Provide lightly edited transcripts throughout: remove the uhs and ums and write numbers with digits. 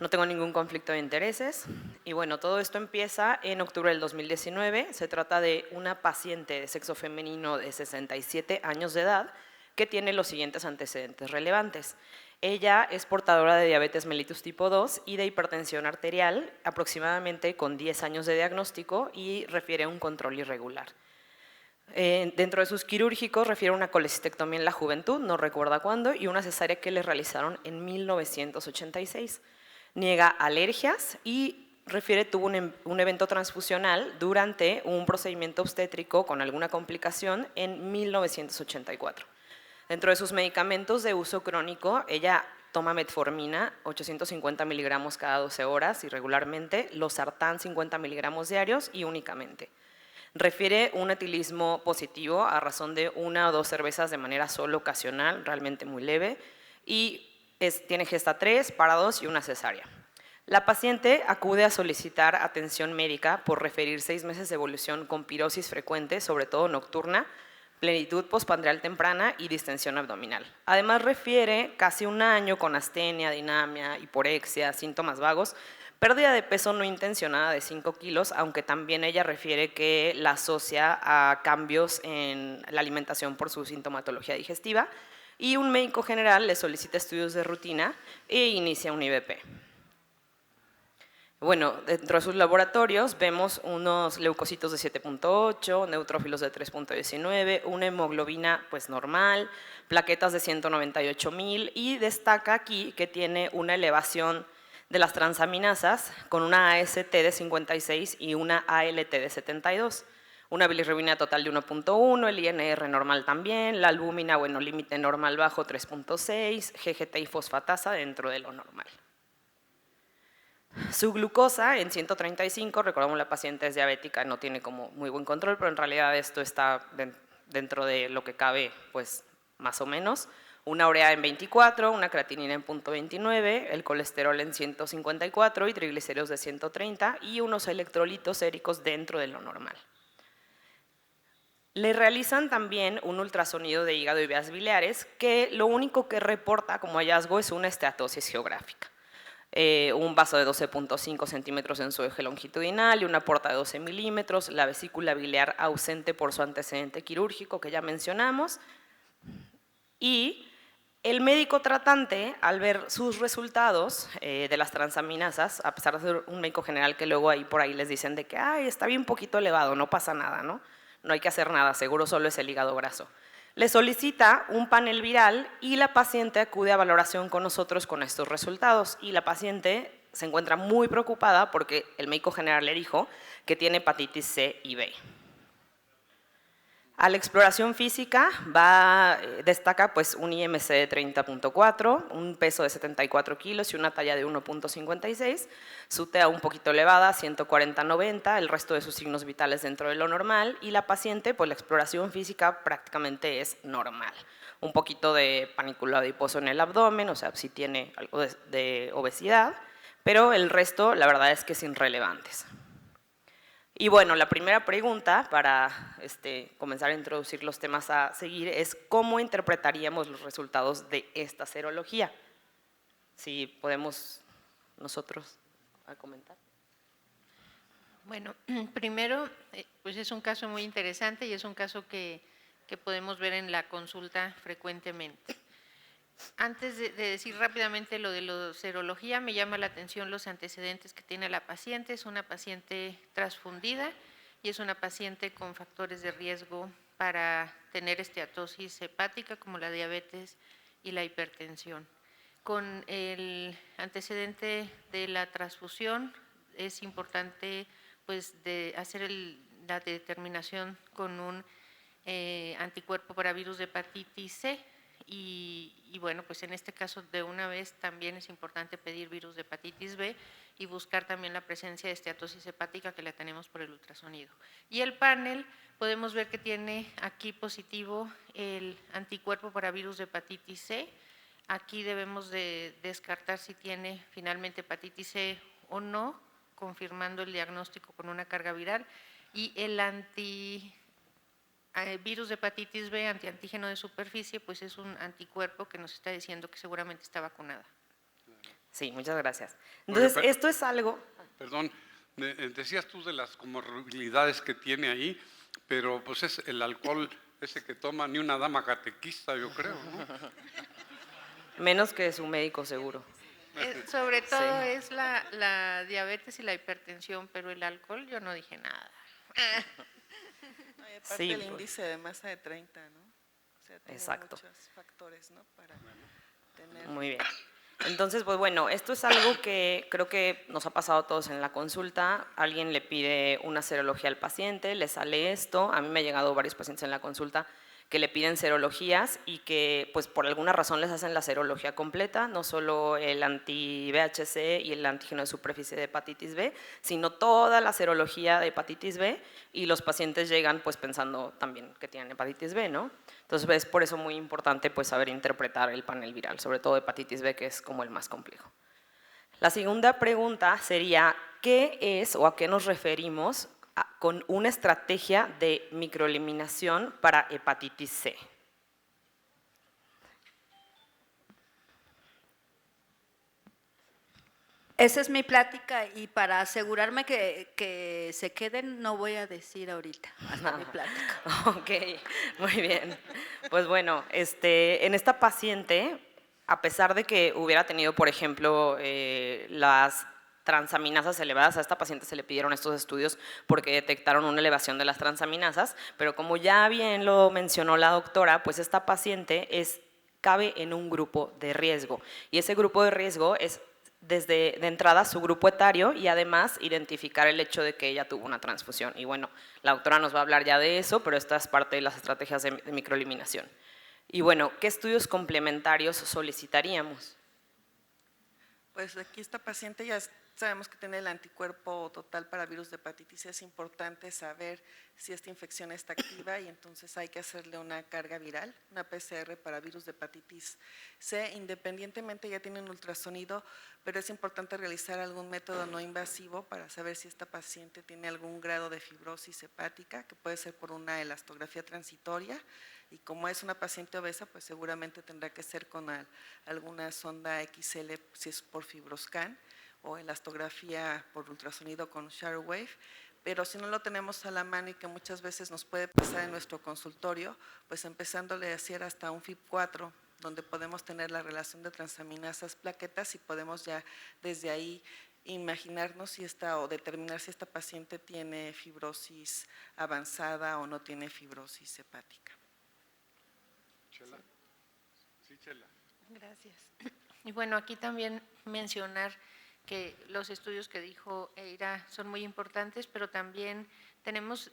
no tengo ningún conflicto de intereses. Y bueno, todo esto empieza en octubre del 2019. Se trata de una paciente de sexo femenino de 67 años de edad que tiene los siguientes antecedentes relevantes. Ella es portadora de diabetes mellitus tipo 2 y de hipertensión arterial, aproximadamente con 10 años de diagnóstico, y refiere a un control irregular. Dentro de sus quirúrgicos refiere a una colecistectomía en la juventud, no recuerda cuándo, y una cesárea que le realizaron en 1986. Niega alergias y refiere tuvo un evento transfusional durante un procedimiento obstétrico con alguna complicación en 1984. Dentro de sus medicamentos de uso crónico, ella toma metformina, 850 miligramos cada 12 horas irregularmente, losartán 50 miligramos diarios y únicamente. Refiere un etilismo positivo a razón de 1 o 2 cervezas de manera solo ocasional, realmente muy leve, y tiene gesta 3, para 2 y una cesárea. La paciente acude a solicitar atención médica por referir 6 meses de evolución con pirosis frecuente, sobre todo nocturna, plenitud postprandial temprana y distensión abdominal. Además refiere casi 1 año con astenia, dinamia, hiporexia, síntomas vagos, pérdida de peso no intencionada de 5 kilos, aunque también ella refiere que la asocia a cambios en la alimentación por su sintomatología digestiva, y un médico general le solicita estudios de rutina e inicia un IBP. Bueno, dentro de sus laboratorios vemos unos leucocitos de 7.8, neutrófilos de 3.19, una hemoglobina pues normal, plaquetas de 198,000, y destaca aquí que tiene una elevación de las transaminasas con una AST de 56 y una ALT de 72. Una bilirrubina total de 1.1, el INR normal también, la albúmina, bueno, límite normal bajo 3.6, GGT y fosfatasa dentro de lo normal. Su glucosa en 135, recordamos la paciente es diabética, no tiene como muy buen control, pero en realidad esto está dentro de lo que cabe, pues más o menos. Una urea en 24, una creatinina en 0.29, el colesterol en 154 y triglicéridos de 130, y unos electrolitos séricos dentro de lo normal. Le realizan también un ultrasonido de hígado y vías biliares, que lo único que reporta como hallazgo es una esteatosis geográfica. Un vaso de 12.5 centímetros en su eje longitudinal y una porta de 12 milímetros, la vesícula biliar ausente por su antecedente quirúrgico que ya mencionamos, y el médico tratante, al ver sus resultados de las transaminasas, a pesar de ser un médico general que luego ahí por ahí les dicen de que está bien poquito elevado, no pasa nada, ¿no? No hay que hacer nada, seguro solo es el hígado graso. Le solicita un panel viral y la paciente acude a valoración con nosotros con estos resultados, y la paciente se encuentra muy preocupada porque el médico general le dijo que tiene hepatitis C y B. A la exploración física destaca pues un IMC de 30.4, un peso de 74 kilos y una talla de 1.56, su TEA un poquito elevada, 140/90, el resto de sus signos vitales dentro de lo normal, y la paciente, pues la exploración física prácticamente es normal. Un poquito de panículo adiposo en el abdomen, o sea, sí tiene algo de obesidad, pero el resto la verdad es que es irrelevantes. Y bueno, la primera pregunta para comenzar a introducir los temas a seguir es ¿cómo interpretaríamos los resultados de esta serología? Si podemos nosotros comentar. Bueno, primero, pues es un caso muy interesante y es un caso que podemos ver en la consulta frecuentemente. Antes de decir rápidamente lo de la serología, me llama la atención los antecedentes que tiene la paciente. Es una paciente transfundida y es una paciente con factores de riesgo para tener esteatosis hepática como la diabetes y la hipertensión. Con el antecedente de la transfusión es importante pues hacer la determinación con un anticuerpo para virus de hepatitis C. Y bueno, pues en este caso de una vez también es importante pedir virus de hepatitis B y buscar también la presencia de esteatosis hepática, que la tenemos por el ultrasonido. Y el panel, podemos ver que tiene aquí positivo el anticuerpo para virus de hepatitis C. Aquí debemos de descartar si tiene finalmente hepatitis C o no, confirmando el diagnóstico con una carga viral. Y el virus de hepatitis B, antiantígeno de superficie, pues es un anticuerpo que nos está diciendo que seguramente está vacunada. Sí, muchas gracias. Oye, Entonces, esto es algo… Perdón, decías tú de las comorbilidades que tiene ahí, pero pues es el alcohol ese que toma ni una dama catequista, yo creo, ¿no? Menos que su médico seguro. Sobre todo Sí. es la diabetes y la hipertensión, pero el alcohol yo no dije nada. No, y aparte Sí, el pues. índice de masa de 30, ¿no? O sea, tiene Exacto. muchos factores, ¿no? Para tener… Muy bien. Entonces, pues bueno, esto es algo que creo que nos ha pasado a todos en la consulta. Alguien le pide una serología al paciente, le sale esto. A mí me ha llegado varios pacientes en la consulta que le piden serologías y que pues por alguna razón les hacen la serología completa, no solo el anti-VHC y el antígeno de superficie de hepatitis B, sino toda la serología de hepatitis B, y los pacientes llegan pues pensando también que tienen hepatitis B, ¿no? Entonces es por eso muy importante pues saber interpretar el panel viral, sobre todo hepatitis B, que es como el más complejo. La segunda pregunta sería, ¿qué es o a qué nos referimos con una estrategia de microeliminación para hepatitis C? Esa es mi plática y para asegurarme que se queden no voy a decir ahorita hasta mi plática. Ok, muy bien. Pues bueno, en esta paciente, a pesar de que hubiera tenido, por ejemplo, las transaminasas elevadas, a esta paciente se le pidieron estos estudios porque detectaron una elevación de las transaminasas, pero como ya bien lo mencionó la doctora, pues esta paciente cabe en un grupo de riesgo, y ese grupo de riesgo es desde de entrada su grupo etario y además identificar el hecho de que ella tuvo una transfusión. Y bueno, la doctora nos va a hablar ya de eso, pero esta es parte de las estrategias de microeliminación. Y bueno, ¿qué estudios complementarios solicitaríamos? Pues aquí esta paciente ya sabemos que tiene el anticuerpo total para virus de hepatitis C. Es importante saber si esta infección está activa y entonces hay que hacerle una carga viral, una PCR para virus de hepatitis C. Independientemente ya tiene un ultrasonido, pero es importante realizar algún método no invasivo para saber si esta paciente tiene algún grado de fibrosis hepática, que puede ser por una elastografía transitoria, y como es una paciente obesa, pues seguramente tendrá que ser con alguna sonda XL si es por FibroScan, o elastografía por ultrasonido con Shortwave. Pero si no lo tenemos a la mano y que muchas veces nos puede pasar en nuestro consultorio, pues empezándole a hacer hasta un FIB4, donde podemos tener la relación de transaminasas plaquetas y podemos ya desde ahí imaginarnos si o determinar si esta paciente tiene fibrosis avanzada o no tiene fibrosis hepática. Chela. Sí, Chela. Gracias. Y bueno, aquí también mencionar que los estudios que dijo Eira son muy importantes, pero también tenemos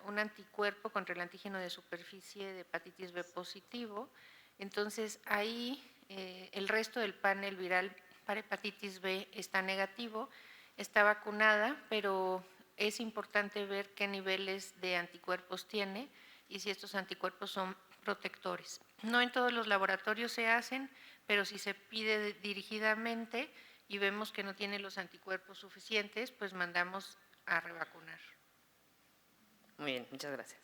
un anticuerpo contra el antígeno de superficie de hepatitis B positivo. Entonces, ahí el resto del panel viral para hepatitis B está negativo, está vacunada, pero es importante ver qué niveles de anticuerpos tiene y si estos anticuerpos son protectores. No en todos los laboratorios se hacen, pero si se pide dirigidamente y vemos que no tiene los anticuerpos suficientes, pues mandamos a revacunar. Muy bien, muchas gracias.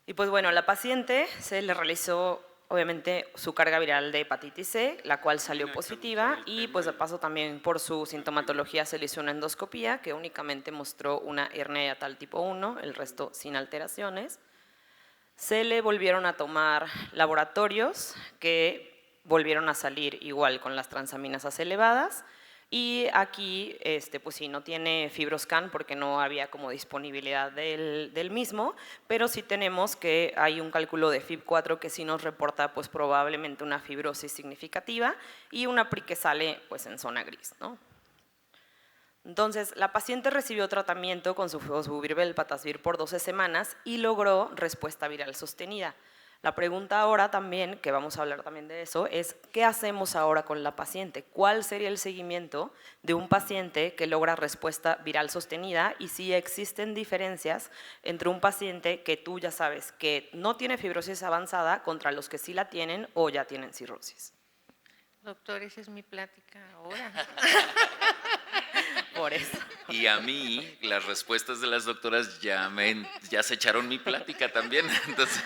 Y pues bueno, a la paciente se le realizó obviamente su carga viral de hepatitis C, la cual salió positiva, y pues de paso también por su sintomatología se le hizo una endoscopía que únicamente mostró una hernia hiatal tipo 1, el resto sin alteraciones. Se le volvieron a tomar laboratorios que volvieron a salir igual con las transaminasas elevadas, y aquí pues sí, no tiene FibroScan porque no había como disponibilidad del mismo, pero sí tenemos que hay un cálculo de FIB4 que sí nos reporta pues probablemente una fibrosis significativa y una PRI que sale pues en zona gris, ¿no? Entonces, la paciente recibió tratamiento con su fosbuvirvel-patasvir por 12 semanas y logró respuesta viral sostenida. La pregunta ahora también, que vamos a hablar también de eso, es ¿qué hacemos ahora con la paciente? ¿Cuál sería el seguimiento de un paciente que logra respuesta viral sostenida? Y si existen diferencias entre un paciente que tú ya sabes que no tiene fibrosis avanzada contra los que sí la tienen o ya tienen cirrosis. Doctor, esa es mi plática ahora. Por eso. Y a mí, las respuestas de las doctoras ya se echaron mi plática también. Entonces,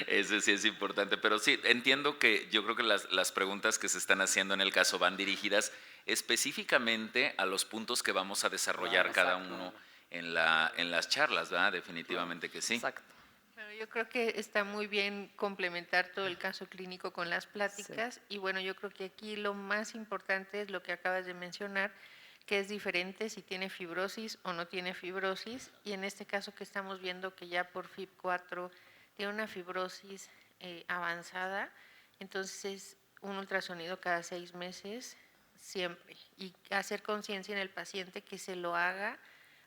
eso sí es importante. Pero sí, entiendo que yo creo que las preguntas que se están haciendo en el caso van dirigidas específicamente a los puntos que vamos a desarrollar cada uno en las charlas, ¿verdad? Definitivamente que sí. Exacto. Bueno, yo creo que está muy bien complementar todo el caso clínico con las pláticas y bueno, yo creo que aquí lo más importante es lo que acabas de mencionar, que es diferente si tiene fibrosis o no tiene fibrosis y en este caso que estamos viendo que ya por FIB4 tiene una fibrosis avanzada, entonces un ultrasonido cada 6 meses siempre y hacer conciencia en el paciente que se lo haga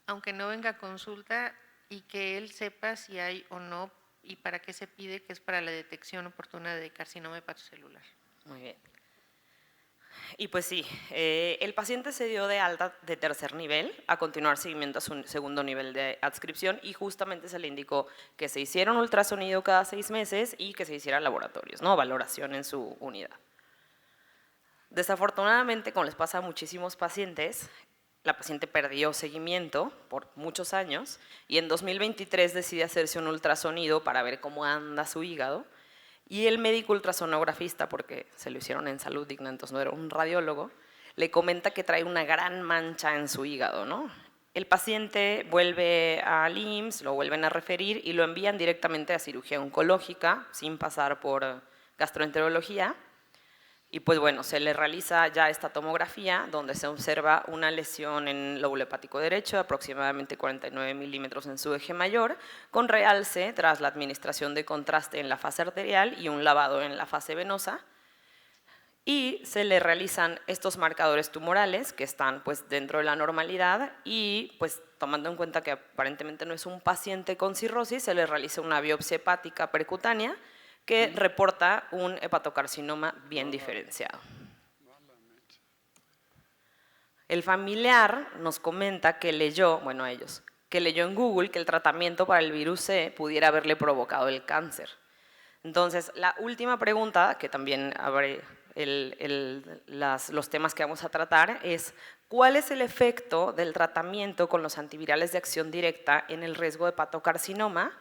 aunque no venga a consulta y que él sepa si hay o no y para qué se pide, que es para la detección oportuna de carcinoma hepatocelular. Muy bien. Y pues sí, el paciente se dio de alta de tercer nivel, a continuar seguimiento a su segundo nivel de adscripción y justamente se le indicó que se hiciera un ultrasonido cada 6 meses y que se hiciera laboratorios, ¿no? Valoración en su unidad. Desafortunadamente, como les pasa a muchísimos pacientes, la paciente perdió seguimiento por muchos años y en 2023 decide hacerse un ultrasonido para ver cómo anda su hígado y el médico ultrasonografista, porque se lo hicieron en Salud Digna, entonces no era un radiólogo, le comenta que trae una gran mancha en su hígado, ¿no? El paciente vuelve al IMSS, lo vuelven a referir y lo envían directamente a cirugía oncológica sin pasar por gastroenterología. Y pues bueno, se le realiza ya esta tomografía donde se observa una lesión en el lóbulo hepático derecho de aproximadamente 49 milímetros en su eje mayor, con realce tras la administración de contraste en la fase arterial y un lavado en la fase venosa. Y se le realizan estos marcadores tumorales que están pues dentro de la normalidad y pues tomando en cuenta que aparentemente no es un paciente con cirrosis, se le realiza una biopsia hepática percutánea que reporta un hepatocarcinoma bien diferenciado. El familiar nos comenta que leyó, bueno ellos, que leyó en Google que el tratamiento para el virus C pudiera haberle provocado el cáncer. Entonces, la última pregunta, que también abre los temas que vamos a tratar, es ¿cuál es el efecto del tratamiento con los antivirales de acción directa en el riesgo de hepatocarcinoma?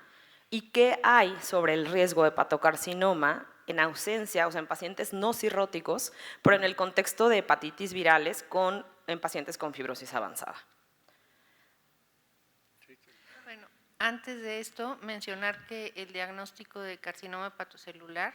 ¿Y qué hay sobre el riesgo de hepatocarcinoma en ausencia, o sea, en pacientes no cirróticos, pero en el contexto de hepatitis virales en pacientes con fibrosis avanzada? Bueno, antes de esto, mencionar que el diagnóstico de carcinoma hepatocelular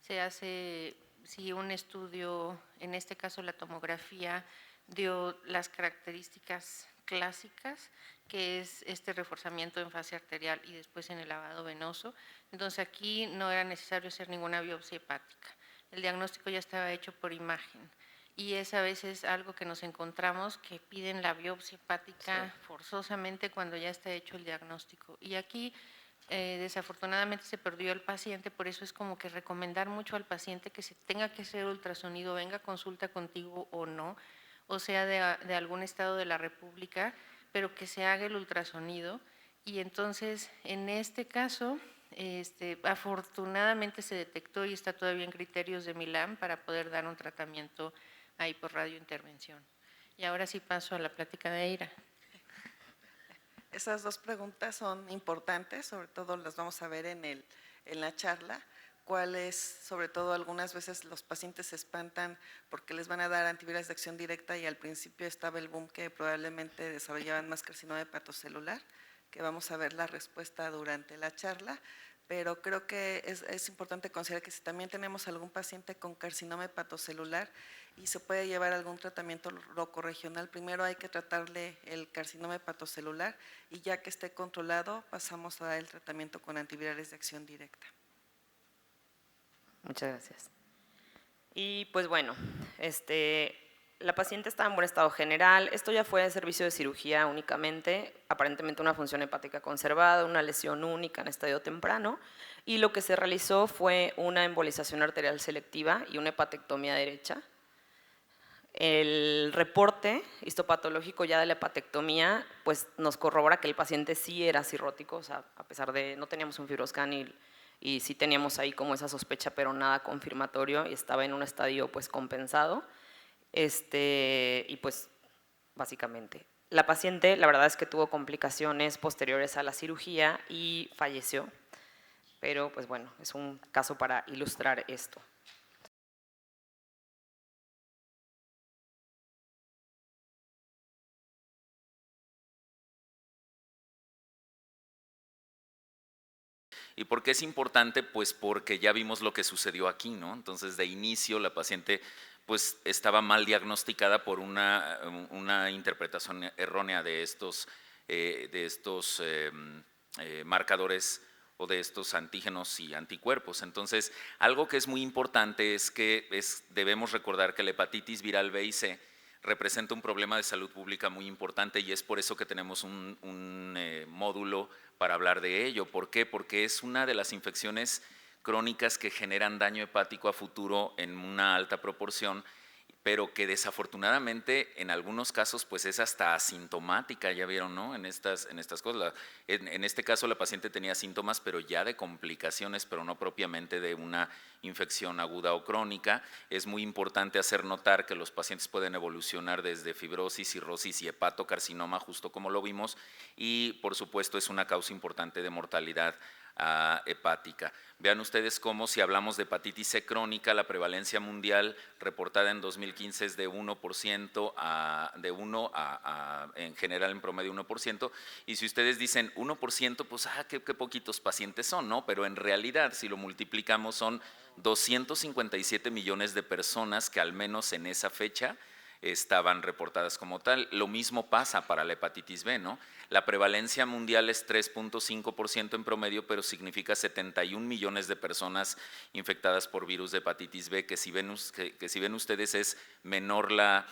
se hace si un estudio, en este caso la tomografía, dio las características clásicas, que es este reforzamiento en fase arterial y después en el lavado venoso. Entonces aquí no era necesario hacer ninguna biopsia hepática. El diagnóstico ya estaba hecho por imagen y es a veces algo que nos encontramos que piden la biopsia hepática forzosamente cuando ya está hecho el diagnóstico. Y aquí desafortunadamente se perdió el paciente, por eso es como que recomendar mucho al paciente que se tenga que hacer ultrasonido, venga a consulta contigo o no, o sea de algún estado de la República, pero que se haga el ultrasonido. Y entonces, en este caso, afortunadamente se detectó y está todavía en criterios de Milán para poder dar un tratamiento ahí por radiointervención. Y ahora sí paso a la plática de Eira. Esas dos preguntas son importantes, sobre todo las vamos a ver en la charla. Cuáles, sobre todo algunas veces los pacientes se espantan porque les van a dar antivirales de acción directa y al principio estaba el boom que probablemente desarrollaban más carcinoma hepatocelular, que vamos a ver la respuesta durante la charla, pero creo que es importante considerar que si también tenemos algún paciente con carcinoma hepatocelular y se puede llevar algún tratamiento locorregional, primero hay que tratarle el carcinoma hepatocelular y ya que esté controlado pasamos a dar el tratamiento con antivirales de acción directa. Muchas gracias. Y pues bueno, la paciente está en buen estado general. Esto ya fue de servicio de cirugía únicamente, aparentemente una función hepática conservada, una lesión única en estadio temprano. Y lo que se realizó fue una embolización arterial selectiva y una hepatectomía derecha. El reporte histopatológico ya de la hepatectomía pues nos corrobora que el paciente sí era cirrótico, o sea, a pesar de no teníamos un fibroscan y sí teníamos ahí como esa sospecha, pero nada confirmatorio y estaba en un estadio pues compensado. Y pues básicamente La paciente, la verdad es que tuvo complicaciones posteriores a la cirugía y falleció, pero pues bueno, es un caso para ilustrar esto. ¿Y por qué es importante? Pues porque ya vimos lo que sucedió aquí, ¿no? Entonces, de inicio, la paciente pues estaba mal diagnosticada por una interpretación errónea de estos marcadores o de estos antígenos y anticuerpos. Entonces, algo que es muy importante es que debemos recordar que la hepatitis viral B y C representa un problema de salud pública muy importante y es por eso que tenemos un módulo para hablar de ello. ¿Por qué? Porque es una de las infecciones crónicas que generan daño hepático a futuro en una alta proporción, pero que desafortunadamente en algunos casos pues es hasta asintomática, ya vieron, ¿no? En estas cosas. En este caso la paciente tenía síntomas, pero ya de complicaciones, pero no propiamente de una infección aguda o crónica. Es muy importante hacer notar que los pacientes pueden evolucionar desde fibrosis, cirrosis y hepatocarcinoma, justo como lo vimos, y por supuesto es una causa importante de mortalidad hepática. Vean ustedes cómo si hablamos de hepatitis C crónica, la prevalencia mundial reportada en 2015 es de 1% en general en promedio 1%, y si ustedes dicen 1%, pues qué poquitos pacientes son, ¿no? Pero en realidad si lo multiplicamos son 257 millones de personas que al menos en esa fecha estaban reportadas como tal. Lo mismo pasa para la hepatitis B, ¿no? La prevalencia mundial es 3.5% en promedio, pero significa 71 millones de personas infectadas por virus de hepatitis B, que si ven ustedes es menor la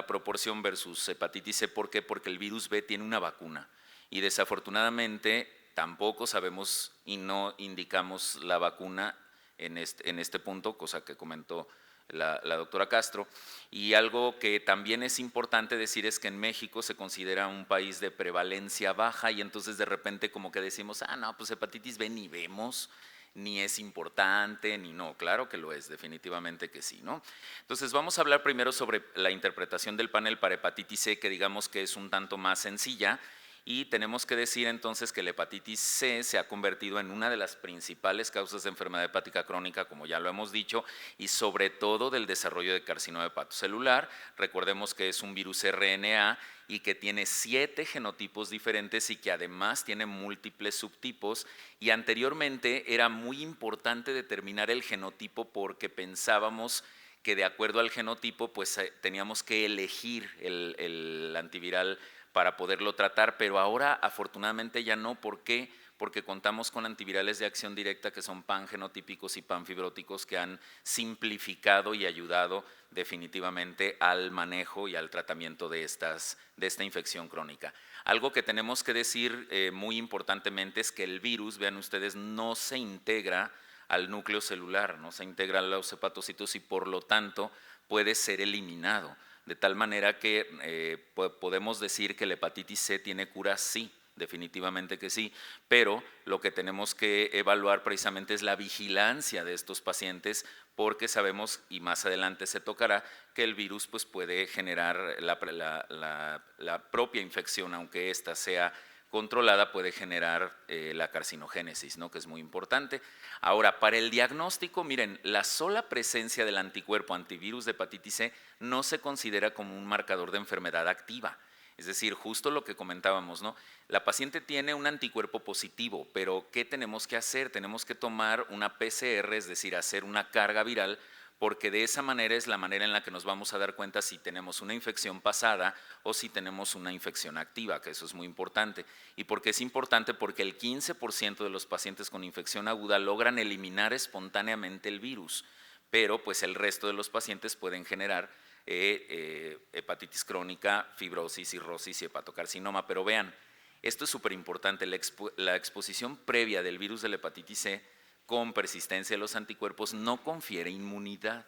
proporción versus hepatitis C. ¿Por qué? Porque el virus B tiene una vacuna y desafortunadamente tampoco sabemos y no indicamos la vacuna en este punto, cosa que comentó la doctora Castro. Y algo que también es importante decir es que en México se considera un país de prevalencia baja y entonces de repente como que decimos, no, pues hepatitis B ni vemos, ni es importante, ni no, claro que lo es, definitivamente que sí, ¿no? Entonces vamos a hablar primero sobre la interpretación del panel para hepatitis C, que digamos que es un tanto más sencilla. Y tenemos que decir entonces que la hepatitis C se ha convertido en una de las principales causas de enfermedad hepática crónica, como ya lo hemos dicho, y sobre todo del desarrollo de carcinoma hepatocelular. Recordemos que es un virus RNA y que tiene 7 genotipos diferentes y que además tiene múltiples subtipos, y anteriormente era muy importante determinar el genotipo porque pensábamos que de acuerdo al genotipo pues teníamos que elegir el antiviral para poderlo tratar, pero ahora afortunadamente ya no. ¿Por qué? Porque contamos con antivirales de acción directa que son pangenotípicos y panfibróticos que han simplificado y ayudado definitivamente al manejo y al tratamiento de esta infección crónica. Algo que tenemos que decir muy importantemente es que el virus, vean ustedes, no se integra al núcleo celular, no se integra a los hepatocitos y por lo tanto puede ser eliminado. De tal manera que podemos decir que la hepatitis C tiene cura, sí, definitivamente que sí, pero lo que tenemos que evaluar precisamente es la vigilancia de estos pacientes, porque sabemos, y más adelante se tocará, que el virus pues, puede generar la propia infección, aunque ésta sea controlada, puede generar la carcinogénesis, ¿no? Que es muy importante. Ahora, para el diagnóstico, miren, la sola presencia del anticuerpo antivirus de hepatitis C no se considera como un marcador de enfermedad activa. Es decir, justo lo que comentábamos, ¿no? La paciente tiene un anticuerpo positivo, pero ¿qué tenemos que hacer? Tenemos que tomar una PCR, es decir, hacer una carga viral, porque de esa manera es la manera en la que nos vamos a dar cuenta si tenemos una infección pasada o si tenemos una infección activa, que eso es muy importante. ¿Y por qué es importante? Porque el 15% de los pacientes con infección aguda logran eliminar espontáneamente el virus, pero pues el resto de los pacientes pueden generar hepatitis crónica, fibrosis, cirrosis y hepatocarcinoma. Pero vean, esto es súper importante, la exposición previa del virus de la hepatitis C con persistencia de los anticuerpos no confiere inmunidad.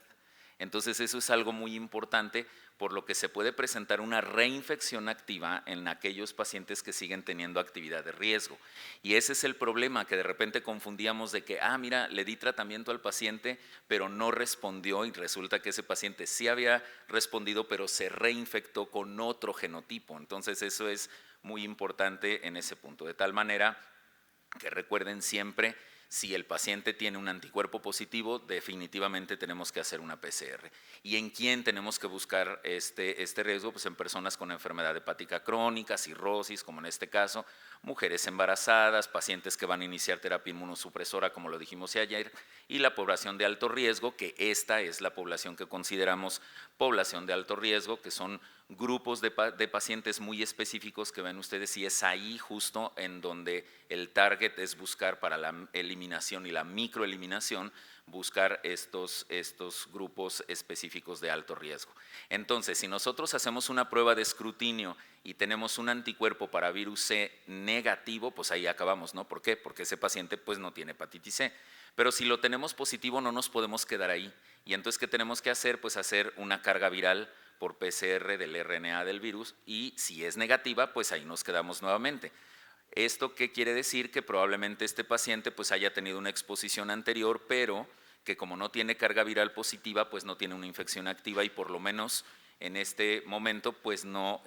Entonces eso es algo muy importante, por lo que se puede presentar una reinfección activa en aquellos pacientes que siguen teniendo actividad de riesgo. Y ese es el problema, que de repente confundíamos de que, mira, le di tratamiento al paciente, pero no respondió, y resulta que ese paciente sí había respondido, pero se reinfectó con otro genotipo. Entonces eso es muy importante en ese punto, de tal manera que recuerden siempre, si el paciente tiene un anticuerpo positivo, definitivamente tenemos que hacer una PCR. ¿Y en quién tenemos que buscar este riesgo? Pues en personas con enfermedad hepática crónica, cirrosis, como en este caso, mujeres embarazadas, pacientes que van a iniciar terapia inmunosupresora, como lo dijimos ayer, y la población de alto riesgo, que esta es la población que consideramos población de alto riesgo, que son grupos de pacientes muy específicos que ven ustedes, y es ahí justo en donde el target es buscar para la eliminación y la microeliminación, buscar estos grupos específicos de alto riesgo. Entonces, si nosotros hacemos una prueba de escrutinio y tenemos un anticuerpo para virus C negativo, pues ahí acabamos, ¿no? ¿Por qué? Porque ese paciente pues no tiene hepatitis C. Pero si lo tenemos positivo no nos podemos quedar ahí. Y entonces, ¿qué tenemos que hacer? Pues hacer una carga viral por PCR del RNA del virus, y si es negativa, pues ahí nos quedamos nuevamente. ¿Esto qué quiere decir? Que probablemente este paciente pues haya tenido una exposición anterior, pero que como no tiene carga viral positiva, pues no tiene una infección activa, y por lo menos en este momento pues no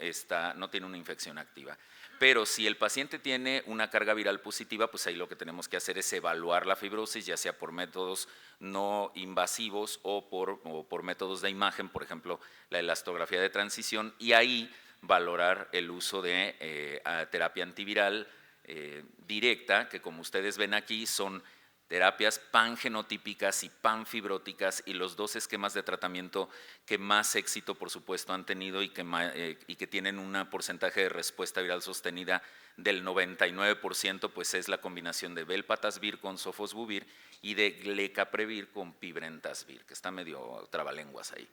tiene una infección activa. Pero si el paciente tiene una carga viral positiva, pues ahí lo que tenemos que hacer es evaluar la fibrosis, ya sea por métodos no invasivos o por métodos de imagen, por ejemplo, la elastografía de transición, y ahí valorar el uso de terapia antiviral directa, que como ustedes ven aquí son terapias pangenotípicas y panfibróticas, y los dos esquemas de tratamiento que más éxito, por supuesto, han tenido y que tienen un porcentaje de respuesta viral sostenida del 99%, pues es la combinación de belpatasvir con sofosbuvir y de glecaprevir con pibrentasvir, que está medio trabalenguas ahí.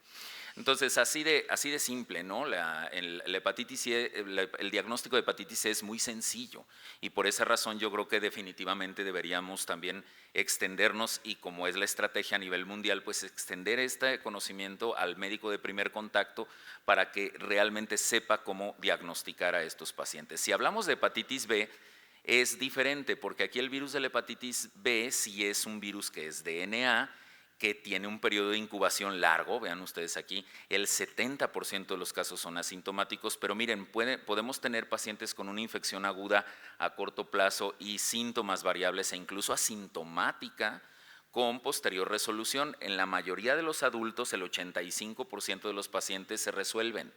Entonces, así de simple, ¿no? La hepatitis C, el diagnóstico de hepatitis C es muy sencillo, y por esa razón yo creo que definitivamente deberíamos también extendernos, y como es la estrategia a nivel mundial, pues extender este conocimiento al médico de primer contacto para que realmente sepa cómo diagnosticar a estos pacientes. Si hablamos de hepatitis B, es diferente, porque aquí el virus de la hepatitis B sí es un virus que es DNA, que tiene un periodo de incubación largo. Vean ustedes aquí, el 70% de los casos son asintomáticos, pero miren, podemos tener pacientes con una infección aguda a corto plazo y síntomas variables e incluso asintomática con posterior resolución. En la mayoría de los adultos, el 85% de los pacientes se resuelven.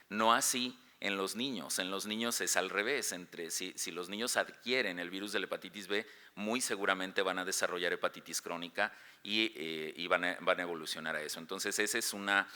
No así en los niños. En los niños es al revés. Si los niños adquieren el virus de la hepatitis B, muy seguramente van a desarrollar hepatitis crónica y van a evolucionar a eso. Entonces, esa es una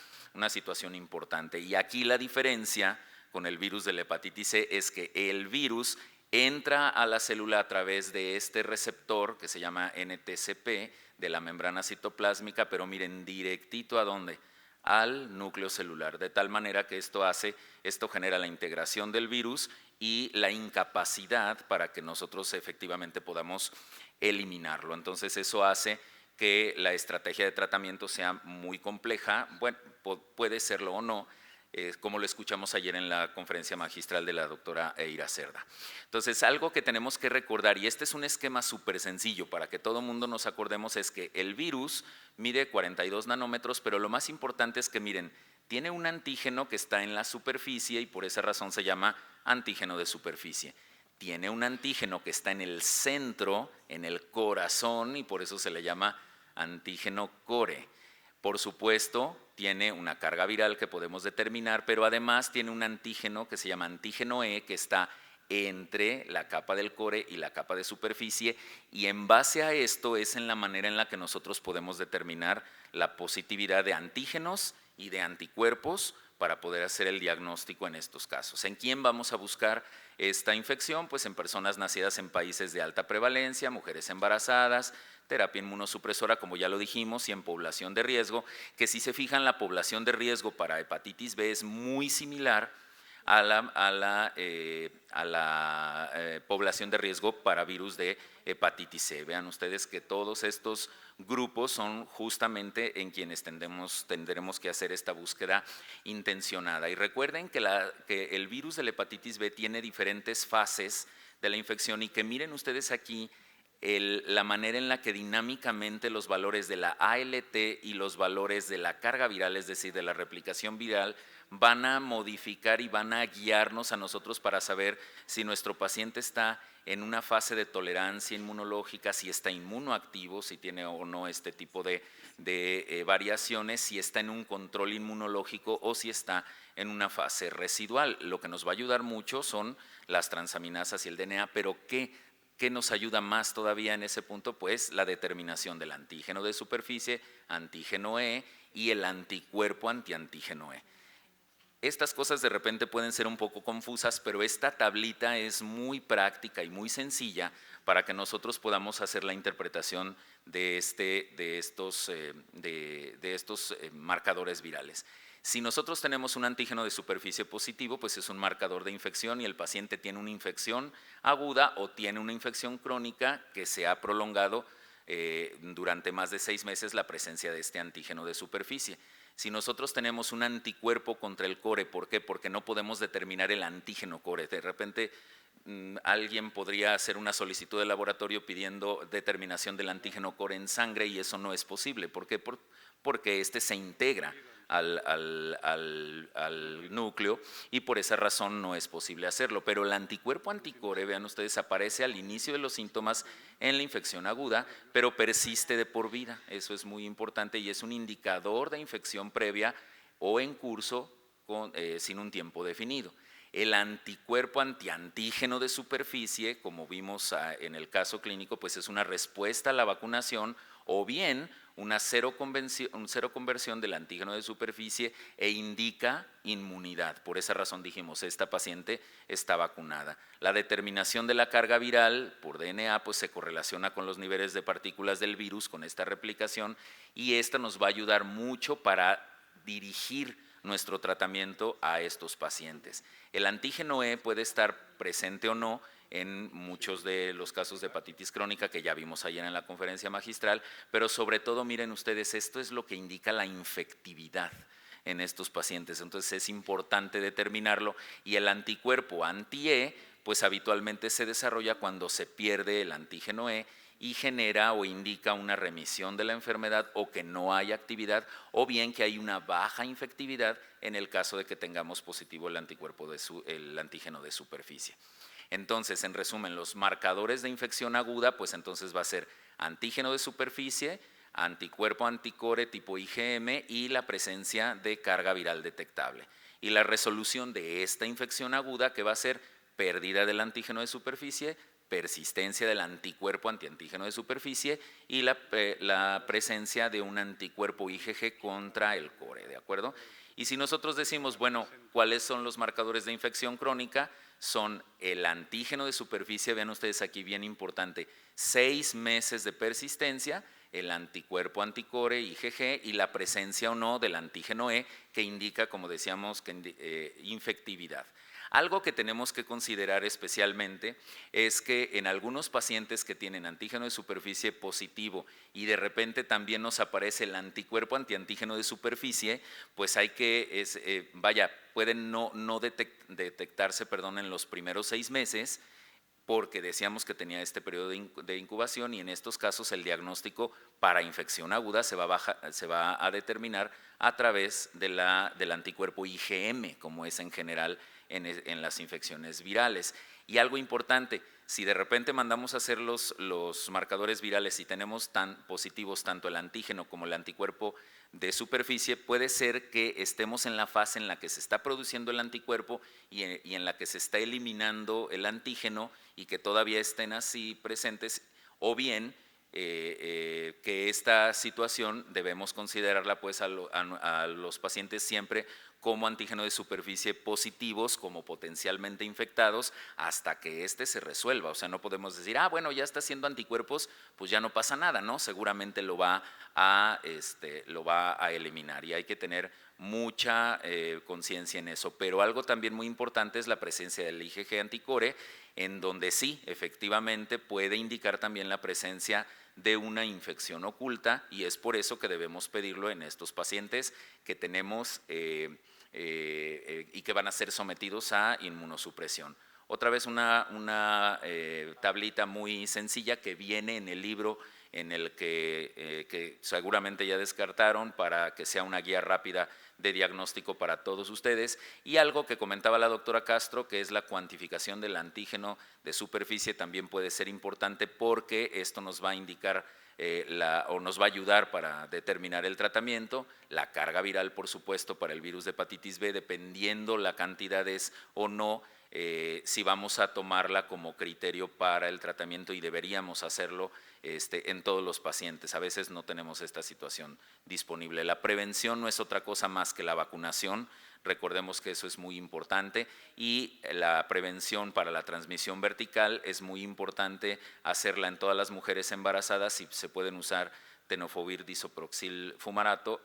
situación importante. Y aquí la diferencia con el virus de la hepatitis C es que el virus entra a la célula a través de este receptor que se llama NTCP de la membrana citoplásmica, pero miren, directito ¿a dónde? Al núcleo celular, de tal manera que esto genera la integración del virus y la incapacidad para que nosotros efectivamente podamos eliminarlo. Entonces eso hace que la estrategia de tratamiento sea muy compleja. Bueno, puede serlo o no, como lo escuchamos ayer en la conferencia magistral de la doctora Eira Cerda. Entonces, algo que tenemos que recordar, y este es un esquema súper sencillo para que todo el mundo nos acordemos, es que el virus mide 42 nanómetros, pero lo más importante es que, miren, tiene un antígeno que está en la superficie y por esa razón se llama antígeno de superficie. Tiene un antígeno que está en el centro, en el corazón, y por eso se le llama antígeno core. Por supuesto, tiene una carga viral que podemos determinar, pero además tiene un antígeno que se llama antígeno E, que está entre la capa del core y la capa de superficie, y en base a esto es en la manera en la que nosotros podemos determinar la positividad de antígenos y de anticuerpos para poder hacer el diagnóstico en estos casos. ¿En quién vamos a buscar esta infección? Pues en personas nacidas en países de alta prevalencia, mujeres embarazadas, terapia inmunosupresora, como ya lo dijimos, y en población de riesgo, que si se fijan, la población de riesgo para hepatitis B es muy similar a la población de riesgo para virus de hepatitis C. Vean ustedes que todos estos grupos son justamente en quienes tendremos que hacer esta búsqueda intencionada. Y recuerden que el virus de la hepatitis B tiene diferentes fases de la infección y que miren ustedes aquí la manera en la que dinámicamente los valores de la ALT y los valores de la carga viral, es decir, de la replicación viral, van a modificar y van a guiarnos a nosotros para saber si nuestro paciente está en una fase de tolerancia inmunológica, si está inmunoactivo, si tiene o no este tipo de variaciones, si está en un control inmunológico o si está en una fase residual. Lo que nos va a ayudar mucho son las transaminasas y el DNA, pero ¿qué nos ayuda más todavía en ese punto? Pues la determinación del antígeno de superficie, antígeno E y el anticuerpo antiantígeno E. Estas cosas de repente pueden ser un poco confusas, pero esta tablita es muy práctica y muy sencilla para que nosotros podamos hacer la interpretación de estos marcadores virales. Si nosotros tenemos un antígeno de superficie positivo, pues es un marcador de infección y el paciente tiene una infección aguda o tiene una infección crónica que se ha prolongado durante más de 6 meses la presencia de este antígeno de superficie. Si nosotros tenemos un anticuerpo contra el core, ¿por qué? Porque no podemos determinar el antígeno core. De repente alguien podría hacer una solicitud de laboratorio pidiendo determinación del antígeno core en sangre y eso no es posible. ¿Por qué? Porque este se integra al núcleo y por esa razón no es posible hacerlo. Pero el anticuerpo anticore, vean ustedes, aparece al inicio de los síntomas en la infección aguda, pero persiste de por vida. Eso es muy importante y es un indicador de infección previa o en curso sin un tiempo definido. El anticuerpo antiantígeno de superficie, como vimos en el caso clínico, pues es una respuesta a la vacunación o bien una cero conversión del antígeno de superficie e indica inmunidad. Por esa razón dijimos, esta paciente está vacunada. La determinación de la carga viral por DNA pues se correlaciona con los niveles de partículas del virus, con esta replicación, y esta nos va a ayudar mucho para dirigir nuestro tratamiento a estos pacientes. El antígeno E puede estar presente o no en muchos de los casos de hepatitis crónica que ya vimos ayer en la conferencia magistral, pero sobre todo miren ustedes, esto es lo que indica la infectividad en estos pacientes, entonces es importante determinarlo y el anticuerpo anti-E pues habitualmente se desarrolla cuando se pierde el antígeno E y genera o indica una remisión de la enfermedad o que no hay actividad o bien que hay una baja infectividad en el caso de que tengamos positivo el anticuerpo el antígeno de superficie. Entonces, en resumen, los marcadores de infección aguda, pues entonces va a ser antígeno de superficie, anticuerpo anticore tipo IgM y la presencia de carga viral detectable. Y la resolución de esta infección aguda, que va a ser pérdida del antígeno de superficie, persistencia del anticuerpo antiantígeno de superficie y la presencia de un anticuerpo IgG contra el core, ¿de acuerdo? Y si nosotros decimos, bueno, ¿cuáles son los marcadores de infección crónica? Son el antígeno de superficie, vean ustedes aquí bien importante, 6 meses de persistencia, el anticuerpo anticore IgG y la presencia o no del antígeno E que indica, como decíamos, infectividad. Algo que tenemos que considerar especialmente es que en algunos pacientes que tienen antígeno de superficie positivo y de repente también nos aparece el anticuerpo antiantígeno de superficie, pues hay que, pueden no detectarse en los primeros 6 meses, porque decíamos que tenía este periodo de incubación y en estos casos el diagnóstico para infección aguda se va a determinar a través del anticuerpo IgM, como es en general en las infecciones virales. Y algo importante, si de repente mandamos a hacer los marcadores virales y tenemos tan positivos tanto el antígeno como el anticuerpo de superficie, puede ser que estemos en la fase en la que se está produciendo el anticuerpo y en la que se está eliminando el antígeno y que todavía estén así presentes, o bien que esta situación debemos considerarla pues a los pacientes siempre como antígeno de superficie positivos, como potencialmente infectados, hasta que este se resuelva. O sea, no podemos decir, bueno, ya está haciendo anticuerpos, pues ya no pasa nada, ¿no? Seguramente lo va a eliminar y hay que tener mucha conciencia en eso. Pero algo también muy importante es la presencia del IgG anticore, en donde sí, efectivamente, puede indicar también la presencia de una infección oculta, y es por eso que debemos pedirlo en estos pacientes que tenemos y que van a ser sometidos a inmunosupresión. Otra vez una tablita muy sencilla que viene en el libro, en el que seguramente ya descartaron, para que sea una guía rápida de diagnóstico para todos ustedes. Y algo que comentaba la doctora Castro, que es la cuantificación del antígeno de superficie, también puede ser importante, porque esto nos va a indicar o nos va a ayudar para determinar el tratamiento, la carga viral, por supuesto, para el virus de hepatitis B, dependiendo la cantidad es o no, si vamos a tomarla como criterio para el tratamiento, y deberíamos hacerlo en todos los pacientes. A veces no tenemos esta situación disponible. La prevención no es otra cosa más que la vacunación. Recordemos que eso es muy importante, y la prevención para la transmisión vertical es muy importante hacerla en todas las mujeres embarazadas, y se pueden usar tenofovir disoproxil fumarato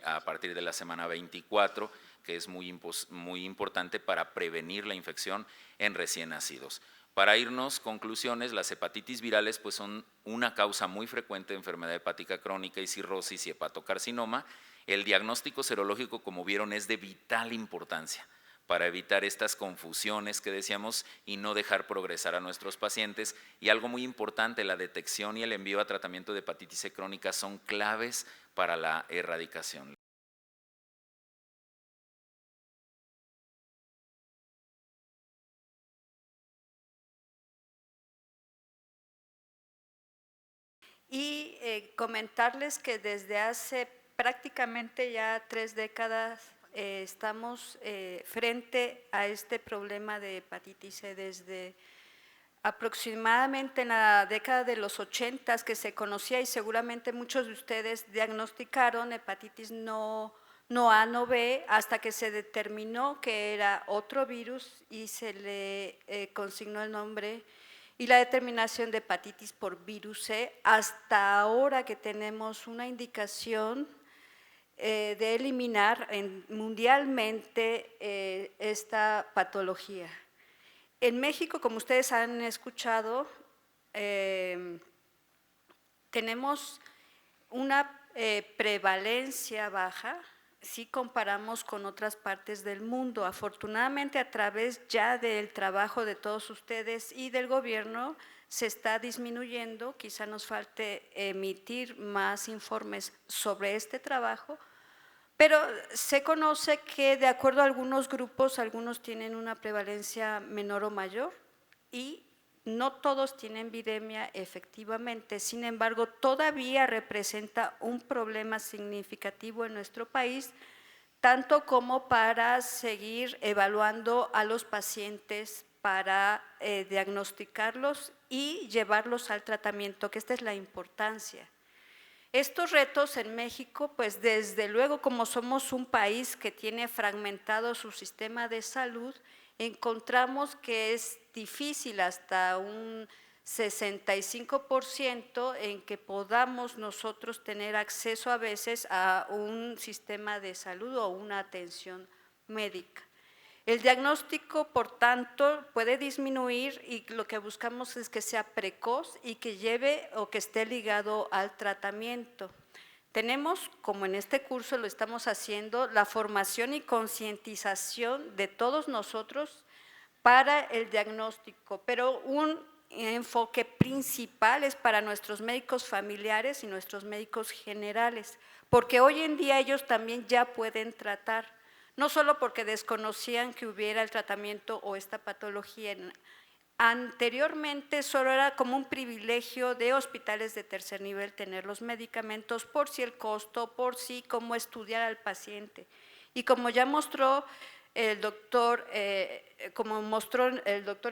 a partir de la semana 24, que es muy importante para prevenir la infección en recién nacidos. Para irnos, conclusiones: las hepatitis virales pues son una causa muy frecuente de enfermedad hepática crónica y cirrosis y hepatocarcinoma. El diagnóstico serológico, como vieron, es de vital importancia para evitar estas confusiones que decíamos y no dejar progresar a nuestros pacientes. Y algo muy importante, la detección y el envío a tratamiento de hepatitis C crónica son claves para la erradicación. Y comentarles que desde hace prácticamente ya 3 décadas estamos frente a este problema de hepatitis C. Desde aproximadamente en la década de los 80 que se conocía, y seguramente muchos de ustedes diagnosticaron hepatitis no A, no B, hasta que se determinó que era otro virus y se le consignó el nombre y la determinación de hepatitis por virus C, hasta ahora que tenemos una indicación de eliminar mundialmente esta patología. En México, como ustedes han escuchado, tenemos una prevalencia baja si comparamos con otras partes del mundo. Afortunadamente, a través ya del trabajo de todos ustedes y del gobierno, se está disminuyendo. Quizá nos falte emitir más informes sobre este trabajo, pero se conoce que de acuerdo a algunos grupos, algunos tienen una prevalencia menor o mayor, y no todos tienen viremia efectivamente. Sin embargo, todavía representa un problema significativo en nuestro país, tanto como para seguir evaluando a los pacientes para diagnosticarlos y llevarlos al tratamiento, que esta es la importancia. Estos retos en México, pues desde luego, como somos un país que tiene fragmentado su sistema de salud, encontramos que es difícil, hasta un 65%, en que podamos nosotros tener acceso a veces a un sistema de salud o una atención médica. El diagnóstico, por tanto, puede disminuir, y lo que buscamos es que sea precoz y que lleve o que esté ligado al tratamiento. Tenemos, como en este curso lo estamos haciendo, la formación y concientización de todos nosotros para el diagnóstico, pero un enfoque principal es para nuestros médicos familiares y nuestros médicos generales, porque hoy en día ellos también ya pueden tratar, no solo porque desconocían que hubiera el tratamiento o esta patología. Anteriormente solo era como un privilegio de hospitales de tercer nivel tener los medicamentos, por si el costo, por si cómo estudiar al paciente. Y como ya mostró el doctor,